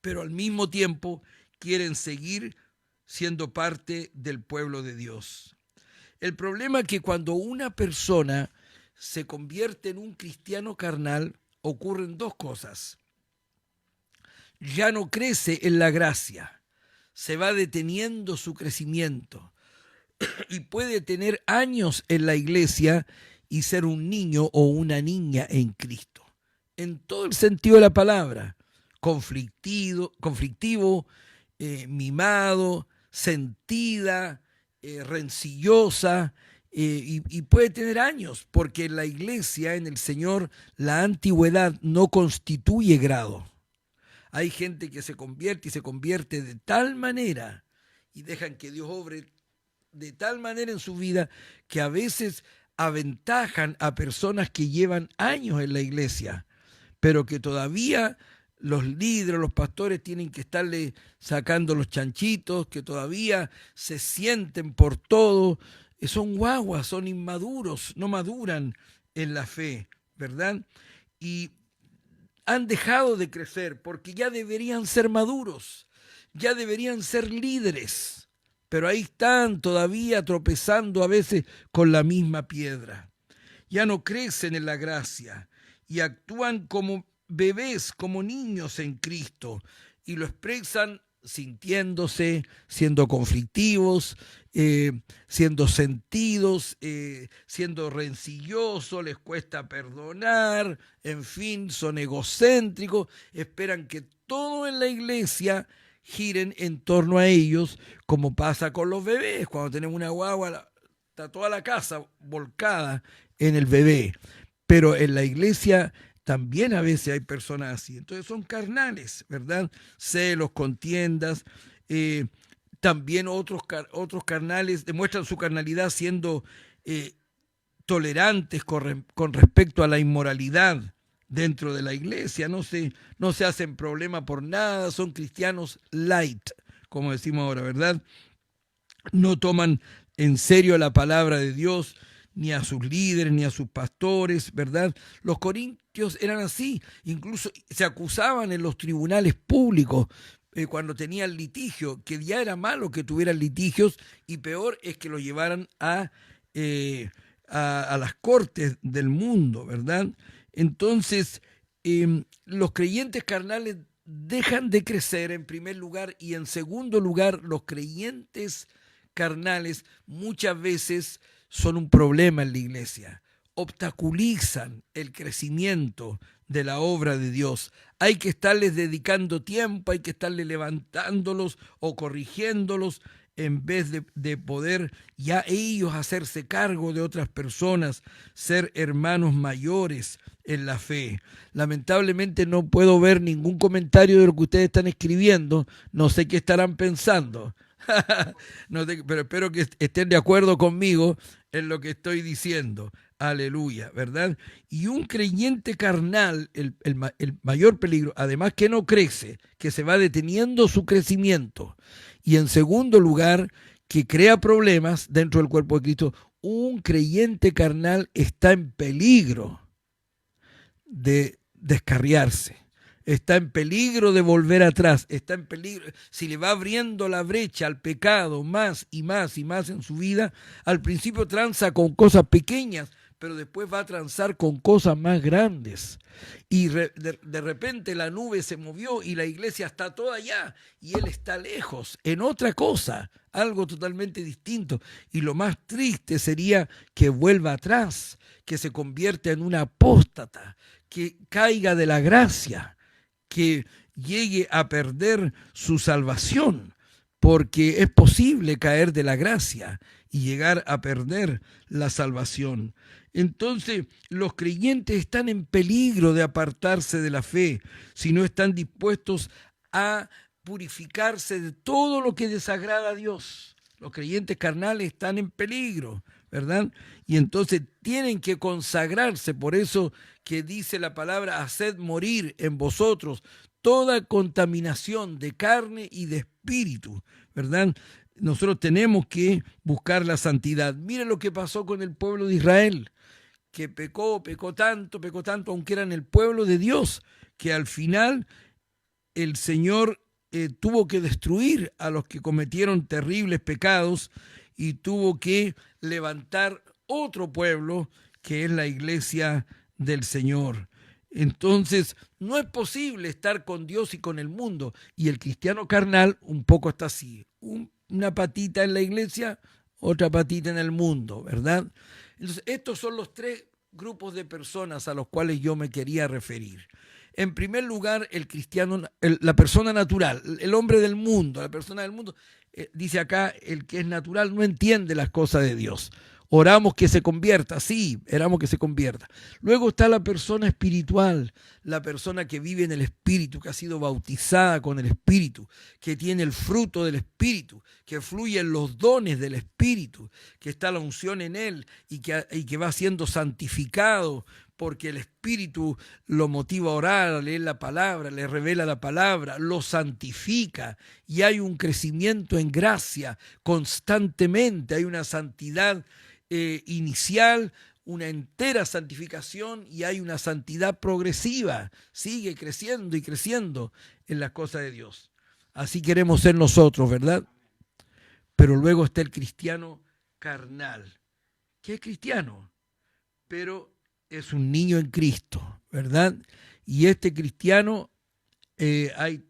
pero al mismo tiempo quieren seguir siendo parte del pueblo de Dios. El problema es que cuando una persona se convierte en un cristiano carnal, ocurren dos cosas. Ya no crece en la gracia, se va deteniendo su crecimiento y puede tener años en la iglesia y ser un niño o una niña en Cristo. En todo el sentido de la palabra, conflictivo, mimado, sentida, rencillosa, y puede tener años, porque en la iglesia, en el Señor, la antigüedad no constituye grado. Hay gente que se convierte y se convierte de tal manera y dejan que Dios obre de tal manera en su vida que a veces aventajan a personas que llevan años en la iglesia, pero que todavía los líderes, los pastores tienen que estarle sacando los chanchitos, que todavía se sienten por todo. Son guaguas, son inmaduros, no maduran en la fe, ¿verdad? Y han dejado de crecer porque ya deberían ser maduros, ya deberían ser líderes, pero ahí están todavía tropezando a veces con la misma piedra. Ya no crecen en la gracia y actúan como bebés, como niños en Cristo, y lo expresan sintiéndose, siendo conflictivos, siendo sentidos, siendo rencillosos, les cuesta perdonar, en fin, son egocéntricos, esperan que todo en la iglesia giren en torno a ellos, como pasa con los bebés. Cuando tenemos una guagua, está toda la casa volcada en el bebé, pero en la iglesia también a veces hay personas así. Entonces son carnales, ¿verdad? Celos, contiendas. También otros carnales demuestran su carnalidad siendo tolerantes con respecto a la inmoralidad dentro de la iglesia. No se hacen problema por nada. Son cristianos light, como decimos ahora, ¿verdad? No toman en serio la palabra de Dios, ni a sus líderes, ni a sus pastores, ¿verdad? Los corintios eran así, incluso se acusaban en los tribunales públicos cuando tenían litigio, que ya era malo que tuvieran litigios y peor es que los llevaran a las cortes del mundo, ¿verdad? Entonces, los creyentes carnales dejan de crecer en primer lugar y en segundo lugar, los creyentes carnales muchas veces son un problema en la iglesia, obstaculizan el crecimiento de la obra de Dios. Hay que estarles dedicando tiempo, hay que estarles levantándolos o corrigiéndolos en vez de poder ya ellos hacerse cargo de otras personas, ser hermanos mayores en la fe. Lamentablemente no puedo ver ningún comentario de lo que ustedes están escribiendo, no sé qué estarán pensando. No te, pero espero que estén de acuerdo conmigo en lo que estoy diciendo. Aleluya, ¿verdad? Y un creyente carnal, el mayor peligro, además que no crece, que se va deteniendo su crecimiento. Y en segundo lugar, que crea problemas dentro del cuerpo de Cristo. Un creyente carnal está en peligro de descarriarse. Está en peligro de volver atrás, está en peligro, si le va abriendo la brecha al pecado más y más y más en su vida, al principio tranza con cosas pequeñas, pero después va a transar con cosas más grandes. Y de repente la nube se movió y la iglesia está toda allá y él está lejos, en otra cosa, algo totalmente distinto. Y lo más triste sería que vuelva atrás, que se convierta en una apóstata, que caiga de la gracia, que llegue a perder su salvación, porque es posible caer de la gracia y llegar a perder la salvación. Entonces, los creyentes están en peligro de apartarse de la fe si no están dispuestos a purificarse de todo lo que desagrada a Dios. Los creyentes carnales están en peligro, ¿verdad? Y entonces tienen que consagrarse. Por eso que dice la palabra, haced morir en vosotros toda contaminación de carne y de espíritu, ¿verdad? Nosotros tenemos que buscar la santidad. Miren lo que pasó con el pueblo de Israel, que pecó tanto, aunque eran el pueblo de Dios, que al final el Señor tuvo que destruir a los que cometieron terribles pecados y tuvo que levantar otro pueblo que es la iglesia del Señor. Entonces, no es posible estar con Dios y con el mundo. Y el cristiano carnal un poco está así. Una patita en la iglesia, otra patita en el mundo, ¿verdad? Entonces, estos son los tres grupos de personas a los cuales yo me quería referir. En primer lugar, el cristiano, la persona natural, el hombre del mundo, la persona del mundo, dice acá, el que es natural no entiende las cosas de Dios. Oramos que se convierta, sí, oramos que se convierta. Luego está la persona espiritual, la persona que vive en el Espíritu, que ha sido bautizada con el Espíritu, que tiene el fruto del Espíritu, que fluyen los dones del Espíritu, que está la unción en él y que va siendo santificado porque el Espíritu lo motiva a orar, a leer la palabra, le revela la palabra, lo santifica y hay un crecimiento en gracia constantemente, hay una santidad inicial, una entera santificación y hay una santidad progresiva, sigue creciendo y creciendo en las cosas de Dios. Así queremos ser nosotros, ¿verdad? Pero luego está el cristiano carnal, que es cristiano, pero es un niño en Cristo, ¿verdad? Y este cristiano, hay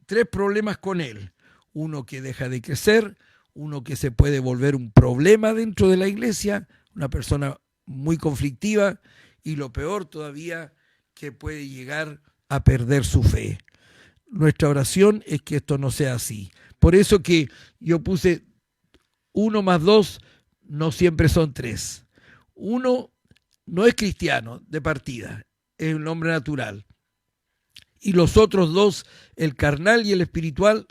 tres problemas con él. Uno que deja de crecer, uno que se puede volver un problema dentro de la iglesia, una persona muy conflictiva, y lo peor todavía, que puede llegar a perder su fe. Nuestra oración es que esto no sea así. Por eso que yo puse 1 más 2, no siempre son 3. Uno no es cristiano de partida, es un hombre natural. Y los otros dos, el carnal y el espiritual,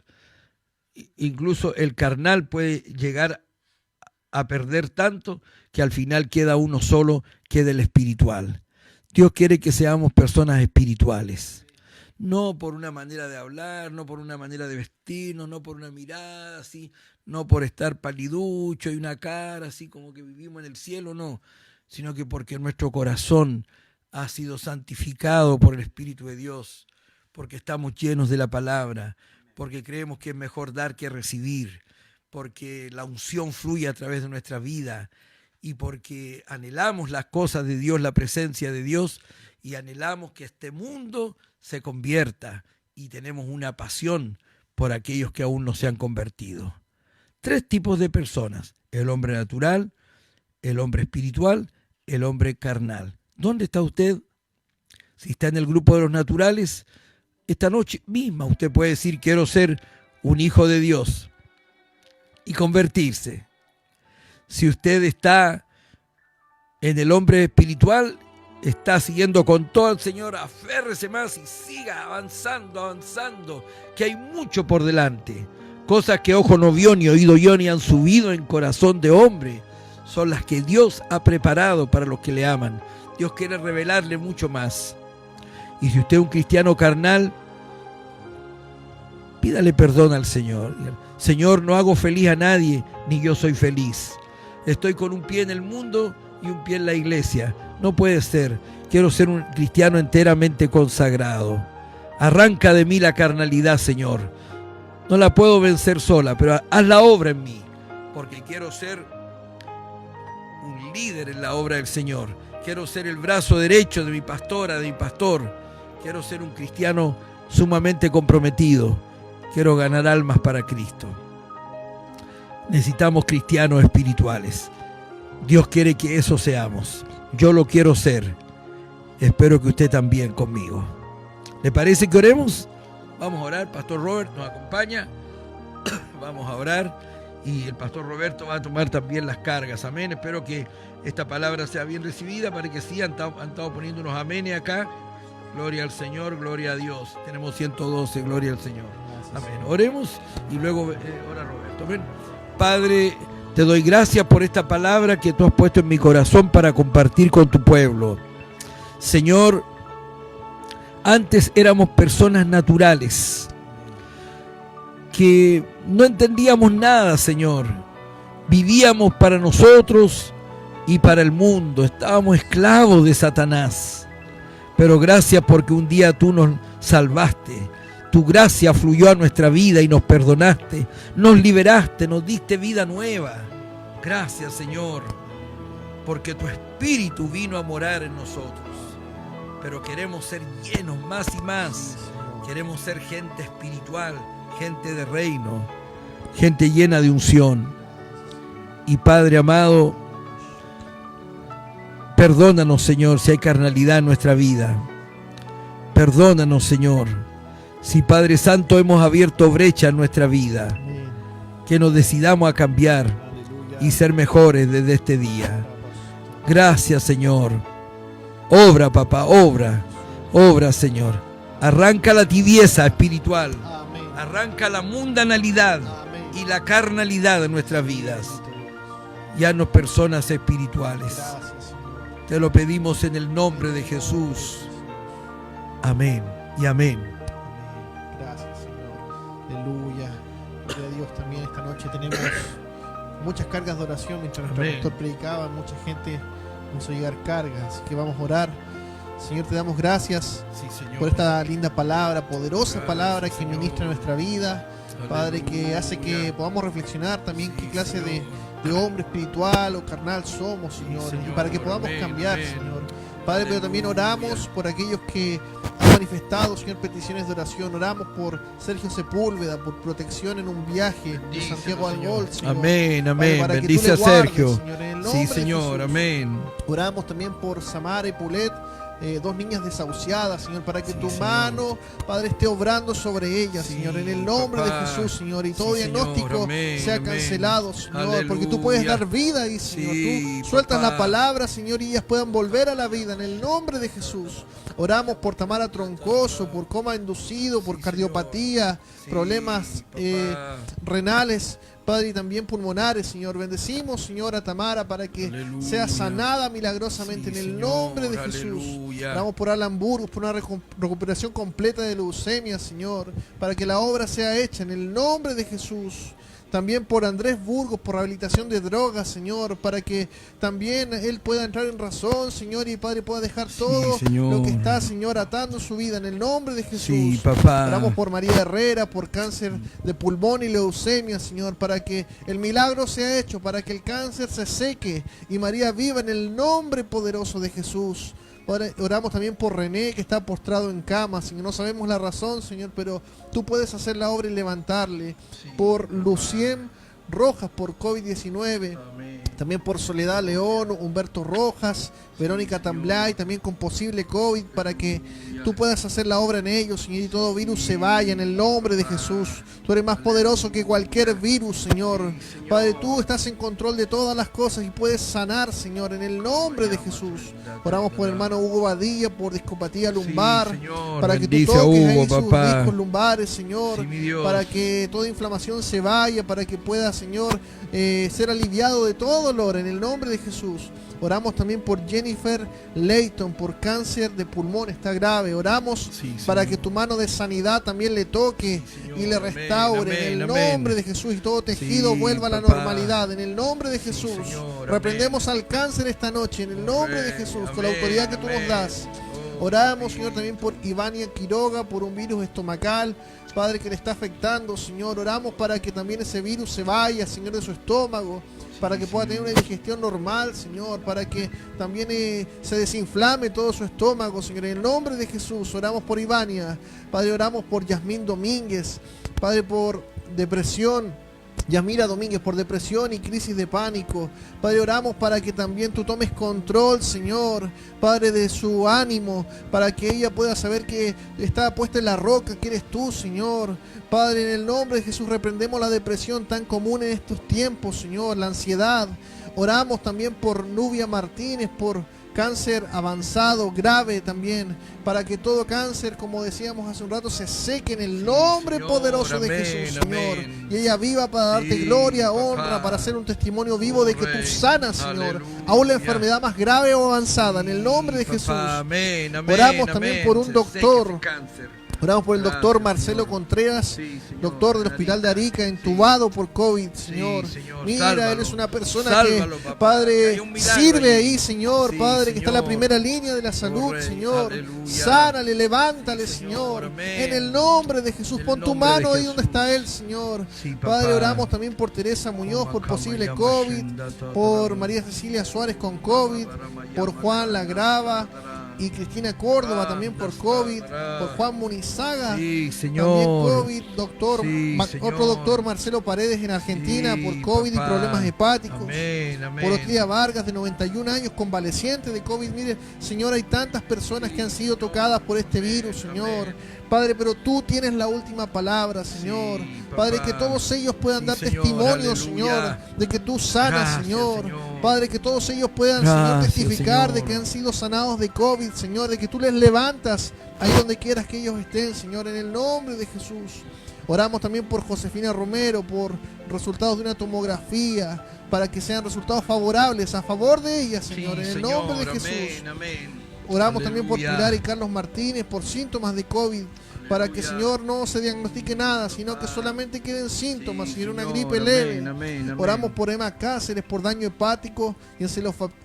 incluso el carnal puede llegar a perder tanto que al final queda uno solo, queda el espiritual. Dios quiere que seamos personas espirituales. No por una manera de hablar, no por una manera de vestirnos, no por una mirada así, no por estar paliducho y una cara así como que vivimos en el cielo, no, sino que porque nuestro corazón ha sido santificado por el Espíritu de Dios, porque estamos llenos de la palabra, porque creemos que es mejor dar que recibir, porque la unción fluye a través de nuestra vida y porque anhelamos las cosas de Dios, la presencia de Dios, y anhelamos que este mundo se convierta y tenemos una pasión por aquellos que aún no se han convertido. 3 tipos de personas: el hombre natural, el hombre espiritual, el hombre carnal. ¿Dónde está usted? Si está en el grupo de los naturales, esta noche misma usted puede decir: quiero ser un hijo de Dios y convertirse. Si usted está en el hombre espiritual, está siguiendo con todo al Señor, aférrese más y siga avanzando, que hay mucho por delante. Cosas que ojo no vio, ni oído yo, ni han subido en corazón de hombre, son las que Dios ha preparado para los que le aman. Dios quiere revelarle mucho más. Y si usted es un cristiano carnal, pídale perdón al Señor. Señor, no hago feliz a nadie, ni yo soy feliz. Estoy con un pie en el mundo y un pie en la iglesia. No puede ser. Quiero ser un cristiano enteramente consagrado. Arranca de mí la carnalidad, Señor. No la puedo vencer sola, pero haz la obra en mí, porque quiero ser un líder en la obra del Señor. Quiero ser el brazo derecho de mi pastora, de mi pastor. Quiero ser un cristiano sumamente comprometido. Quiero ganar almas para Cristo. Necesitamos cristianos espirituales. Dios quiere que eso seamos. Yo lo quiero ser. Espero que usted también conmigo. ¿Le parece que oremos? Vamos a orar, Pastor Robert nos acompaña, vamos a orar y el Pastor Roberto va a tomar también las cargas, amén. Espero que esta palabra sea bien recibida, para que sí, han estado poniendo unos amenes acá. Gloria al Señor, gloria a Dios. Tenemos 112, gloria al Señor. Amén. Oremos y luego ora Roberto. Amén. Padre, te doy gracias por esta palabra que tú has puesto en mi corazón para compartir con tu pueblo. Señor, antes éramos personas naturales, que no entendíamos nada, Señor. Vivíamos para nosotros y para el mundo. Estábamos esclavos de Satanás. Pero gracias porque un día tú nos salvaste. Tu gracia fluyó a nuestra vida y nos perdonaste. Nos liberaste, nos diste vida nueva. Gracias, Señor, porque tu Espíritu vino a morar en nosotros. Pero queremos ser llenos más y más. Queremos ser gente espiritual, gente de reino, gente llena de unción. Y Padre amado, perdónanos, Señor, si hay carnalidad en nuestra vida. Perdónanos, Señor, si, Padre Santo, hemos abierto brecha en nuestra vida. Que nos decidamos a cambiar y ser mejores desde este día. Gracias, Señor. Obra, papá, obra, Señor. Arranca la tibieza espiritual. Arranca la mundanalidad y la carnalidad de nuestras vidas. Y haznos personas espirituales. Te lo pedimos en el nombre de Jesús. Amén y amén. Gracias, Señor. Aleluya. Gloria a Dios. También esta noche tenemos muchas cargas de oración. Mientras nuestro pastor predicaba, mucha gente nos hizo llegar cargas. Así que vamos a orar. Señor, te damos gracias por esta linda palabra, poderosa palabra que ministra nuestra vida. Padre, que hace que podamos reflexionar también qué clase de hombre espiritual o carnal somos, Señor, y para que podamos cambiar, Señor. Padre, pero también oramos por aquellos que han manifestado, Señor, peticiones de oración. Oramos por Sergio Sepúlveda, por protección en un viaje de Santiago al Gol, Señor. Amén, amén. Para bendice a Sergio. Señor, en el nombre sí, Señor, de Jesús. Amén. Oramos también por Samara y Pulet, dos niñas desahuciadas, Señor, para que tu mano, Padre, esté obrando sobre ellas, Señor, en el nombre de Jesús, Señor, y todo diagnóstico amén, sea cancelado, Señor, porque tú puedes dar vida ahí, Señor. Tú sueltas la palabra, Señor, y ellas puedan volver a la vida, en el nombre de Jesús. Oramos por Tamara Troncoso, por coma inducido, por cardiopatía, problemas renales, Padre, y también pulmonares, Señor. Bendecimos, Señor, a Tamara para que sea sanada milagrosamente en el nombre de Jesús. Oramos por Alan Burgos, por una recuperación completa de leucemia, Señor, para que la obra sea hecha en el nombre de Jesús. También por Andrés Burgos, por rehabilitación de drogas, Señor, para que también él pueda entrar en razón, Señor, y Padre pueda dejar todo lo que está, Señor, atando su vida en el nombre de Jesús. Sí, papá. Oramos por María Herrera, por cáncer de pulmón y leucemia, Señor, para que el milagro sea hecho, para que el cáncer se seque y María viva en el nombre poderoso de Jesús. Oramos también por René, que está postrado en cama, Señor. No sabemos la razón, Señor, pero tú puedes hacer la obra y levantarle. Por Lucien Rojas, por COVID-19. También por Soledad León, Humberto Rojas, Verónica Tamblay, también con posible COVID, para que tú puedas hacer la obra en ellos, Señor, y todo virus se vaya en el nombre de Jesús. Tú eres más poderoso que cualquier virus, Señor. Padre, tú estás en control de todas las cosas y puedes sanar, Señor, en el nombre de Jesús. Oramos por el hermano Hugo Badilla, por discopatía lumbar, Señor, para que tú toques ahí sus discos lumbares, Señor, para que toda inflamación se vaya, para que pueda, Señor, ser aliviado de todo dolor en el nombre de Jesús. Oramos también por Jennifer Leighton, por cáncer de pulmón, está grave. Oramos para que tu mano de sanidad también le toque y le restaure en el nombre de Jesús, y todo tejido vuelva a la normalidad en el nombre de Jesús. Reprendemos al cáncer esta noche en el nombre de Jesús, con la autoridad que tú nos das. Oramos, Señor, también por Ivania Quiroga, por un virus estomacal, Padre, que le está afectando, Señor. Oramos para que también ese virus se vaya, Señor, de su estómago, para que pueda tener una digestión normal, Señor, para que también se desinflame todo su estómago, Señor. En el nombre de Jesús, oramos por Ivania. Padre, oramos por Yasmín Domínguez, Padre, por depresión, Yamira Domínguez, por depresión y crisis de pánico. Padre, oramos para que también tú tomes control, Señor, Padre, de su ánimo, para que ella pueda saber que está puesta en la roca, que eres tú, Señor. Padre, en el nombre de Jesús reprendemos la depresión tan común en estos tiempos, Señor, la ansiedad. Oramos también por Nubia Martínez, por cáncer avanzado, grave también, para que todo cáncer, como decíamos hace un rato, se seque en el nombre Señor, poderoso de amén, Jesús, Señor. amén. Y ella viva para darte Sí, gloria, papá. honra, para hacer un testimonio vivo de que tú sanas, Señor, Aleluya. aún la enfermedad más grave o avanzada, en el nombre de Papá, Jesús. amén, amén, Oramos también amén. por un Se doctor. seque ese cáncer. Oramos por el doctor Gracias, Marcelo Señor. Contreras, Sí, Señor. doctor del Hospital de Arica, entubado por COVID, Sí, Señor. Señor, Mira, sálvalo. él es una persona Sálvalo, que, papá, que Padre, haya un milagro sirve allí. ahí, Señor, Sí, Padre, que está en la Señor. primera línea de la salud, Correcto, Señor. aleluya. Sánale, levántale, Sí, Señor. amén. En el nombre de Jesús, En el pon tu nombre de mano ahí donde Jesús. está él, Señor. Sí, papá. Padre, oramos también por Teresa Muñoz, por posible COVID, por María Cecilia Suárez con COVID, por Juan Lagrava y Cristina Córdoba también por COVID, por Juan Munizaga. Sí, También Señor. COVID, doctor, Sí, señor. otro doctor Marcelo Paredes en Argentina Sí, por COVID papá. y problemas hepáticos. Amén, amén. Por Otilia Vargas de 91 años, convaleciente de COVID. Mire, Señor, hay tantas personas que han sido tocadas por este virus, Señor. Padre, pero tú tienes la última palabra, Señor. Sí, Padre, papá. que todos ellos puedan Sí, dar Señor, testimonio, aleluya. Señor, de que tú sanas, Gracias, Señor. Señor. Padre, que todos ellos puedan, Gracias, Señor, testificar de Señor. que han sido sanados de COVID, Señor, de que tú les levantas ahí donde quieras que ellos estén, Señor, en el nombre de Jesús. Oramos también por Josefina Romero, por resultados de una tomografía, para que sean resultados favorables a favor de ella, Señor, Sí, en el Señor, nombre de amén, Jesús. amén. Oramos también por Aleluya. Pilar y Carlos Martínez, por síntomas de COVID, para que, Señor, no se diagnostique nada, sino que solamente queden síntomas, Sí, Señor, una Señor, gripe amén, leve. amén, amén. Oramos por Emma Cáceres, por daño hepático y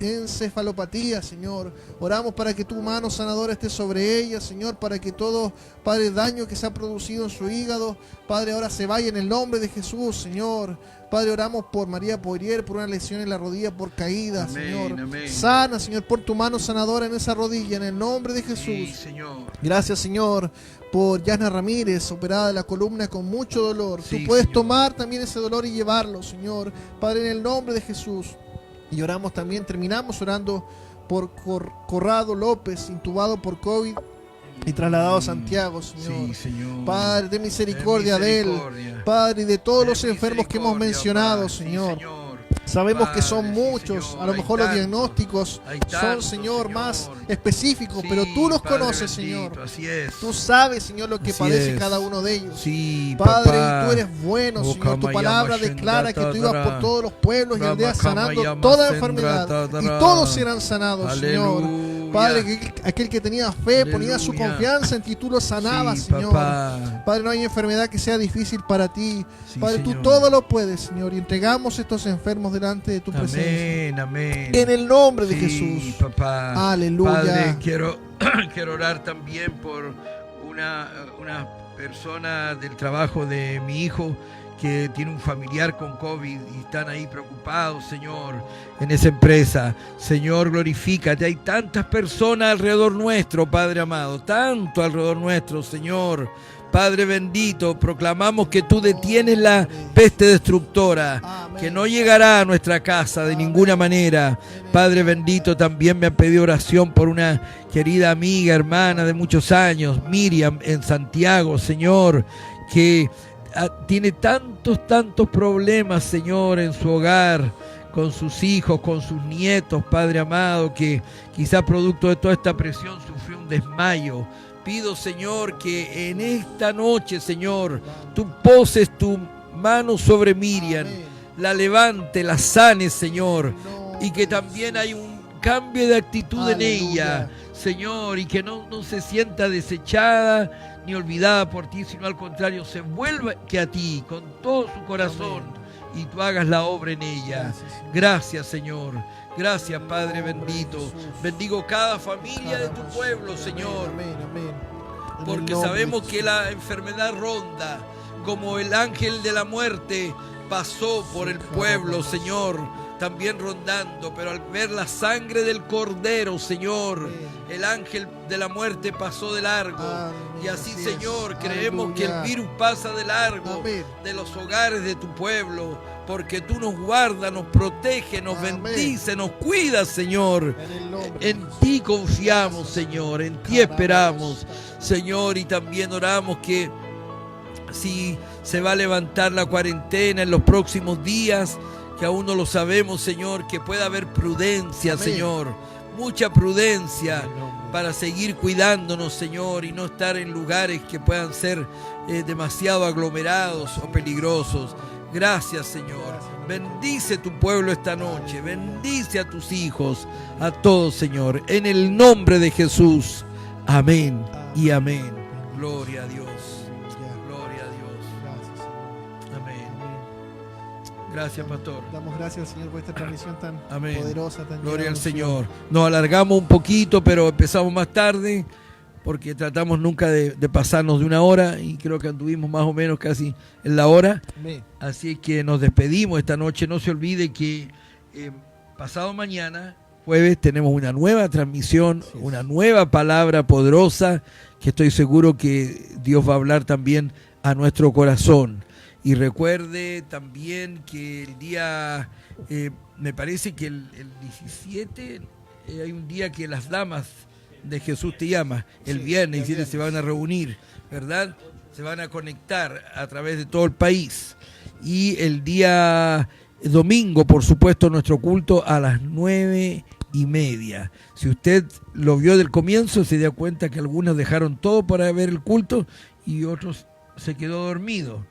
encefalopatía, Señor. Oramos para que tu mano sanadora esté sobre ella, Señor, para que todo, Padre, daño que se ha producido en su hígado, Padre, ahora se vaya en el nombre de Jesús, Señor. Padre, oramos por María Poirier, por una lesión en la rodilla, por caída, Amén, Señor. amén. Sana, Señor, por tu mano sanadora en esa rodilla, en el nombre de Sí, Jesús. Señor. Gracias, Señor, por Yana Ramírez, operada de la columna con mucho dolor. Sí, Tú puedes Señor. tomar también ese dolor y llevarlo, Señor. Padre, en el nombre de Jesús. Y oramos también, terminamos orando por Corrado López, intubado por COVID y trasladado a Santiago, Señor. Sí, Señor. Padre, de misericordia de él. misericordia. Padre, y de todos Ten los enfermos que hemos misericordia, mencionado, Padre. Sí, Señor. Sabemos que son Padre, sí, muchos, Señor. a lo Hay mejor los tantos, diagnósticos hay son, tantos, Señor, más Señor. específicos, Sí, pero tú los Padre conoces, bendito, Señor. Así es. Tú sabes, Señor, lo que Así padece es. cada uno de ellos. Sí, Padre, papá. y tú eres bueno, Oh, Señor. Tu Kama palabra Yama declara que tú ibas Shendra por todos los pueblos y Rama aldeas Kama sanando Yama toda Sendra enfermedad. Tadra. Y todos serán sanados, Señor. Aleluya. Padre, aquel que tenía fe, ponía su Aleluya. confianza en ti, tú lo sanabas, Sí, Señor. papá. Padre, no hay enfermedad que sea difícil para ti. Sí, Padre, tú Señor. todo lo puedes, Señor. Y entregamos estos enfermos delante de tu presencia. Amén, amén. En el nombre de Sí, Jesús. papá. Aleluya. Padre, quiero orar también por una persona del trabajo de mi hijo que tiene un familiar con COVID y están ahí preocupados, Señor, en esa empresa. Señor, glorifícate. Hay tantas personas alrededor nuestro, Padre amado, tanto alrededor nuestro, Señor. Padre bendito, proclamamos que tú detienes la peste destructora, Amén. que no llegará a nuestra casa de ninguna manera. Padre bendito, también me han pedido oración por una querida amiga, hermana de muchos años, Miriam, en Santiago, Señor, que tiene tantos problemas, Señor, en su hogar, con sus hijos, con sus nietos, Padre amado, que quizá producto de toda esta presión sufrió un desmayo. Pido, Señor, que en esta noche, Señor, tú poses tu mano sobre Miriam, Amén. la levante, la sanes, Señor, No, y que también hay un cambio de actitud en Aleluya. ella, Señor, y que no se sienta desechada ni olvidada por ti, sino al contrario, se vuelva que a ti con todo su corazón y tú hagas la obra en ella. Gracias, Señor. Gracias, Padre bendito. Bendigo cada familia de tu pueblo, Señor, Amén, amén. En el porque nombre sabemos de que Jesús. la enfermedad ronda, como el ángel de la muerte pasó por el pueblo, Señor. también rondando, pero al ver la sangre del Cordero, Señor, el ángel de la muerte pasó de largo. Y así, Señor, creemos que el virus pasa de largo de los hogares de tu pueblo, porque tú nos guardas, nos proteges, nos bendices, nos cuidas, Señor. En ti confiamos, Señor, en ti esperamos, Señor, y también oramos que si se va a levantar la cuarentena en los próximos días, que aún no lo sabemos, Señor, que pueda haber prudencia, Señor, mucha prudencia para seguir cuidándonos, Señor, y no estar en lugares que puedan ser demasiado aglomerados o peligrosos. Gracias, Señor. Bendice tu pueblo esta noche, bendice a tus hijos, a todos, Señor, en el nombre de Jesús. Amén y amén. Gloria a Dios. Gloria a Dios. Amén. Gracias, pastor. Damos gracias al Señor por esta transmisión tan poderosa, tan Gloria al Señor. Nos alargamos un poquito, pero empezamos más tarde, porque tratamos nunca de pasarnos de una hora, y creo que anduvimos más o menos casi en la hora. Amén. Así que nos despedimos esta noche. No se olvide que pasado mañana, jueves, tenemos una nueva transmisión, una nueva palabra poderosa, que estoy seguro que Dios va a hablar también a nuestro corazón. Y recuerde también que el día, me parece que el 17, hay un día que las damas de Jesús te llama, el viernes, y se van a reunir, ¿verdad? Se van a conectar a través de todo el país. Y el día domingo, por supuesto, nuestro culto a las 9:30. Si usted lo vio del comienzo, se da cuenta que algunos dejaron todo para ver el culto y otros se quedó dormido.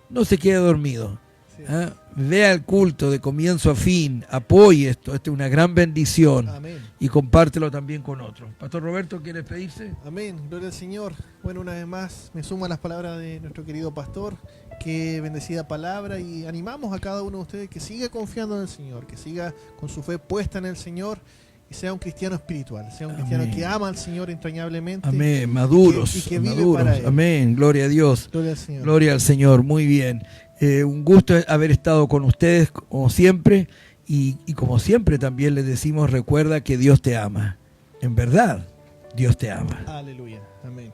No se quede dormido. ¿Ah? Vea el culto de comienzo a fin, apoye esto, esta es una gran bendición. Amén. Y compártelo también con otros. Pastor Roberto, ¿quiere despedirse? Amén, gloria al Señor. Bueno, una vez más me sumo a las palabras de nuestro querido pastor, qué bendecida palabra, y animamos a cada uno de ustedes que siga confiando en el Señor, que siga con su fe puesta en el Señor, y sea un cristiano espiritual, sea un cristiano que ama al Señor entrañablemente. Amén, maduros, y que vive maduros. para Él. Amén, gloria a Dios. Gloria al Señor. Gloria al Señor, muy bien. Un gusto haber estado con ustedes como siempre, y como siempre también les decimos, recuerda que Dios te ama. En verdad, Dios te ama. Aleluya. Amén.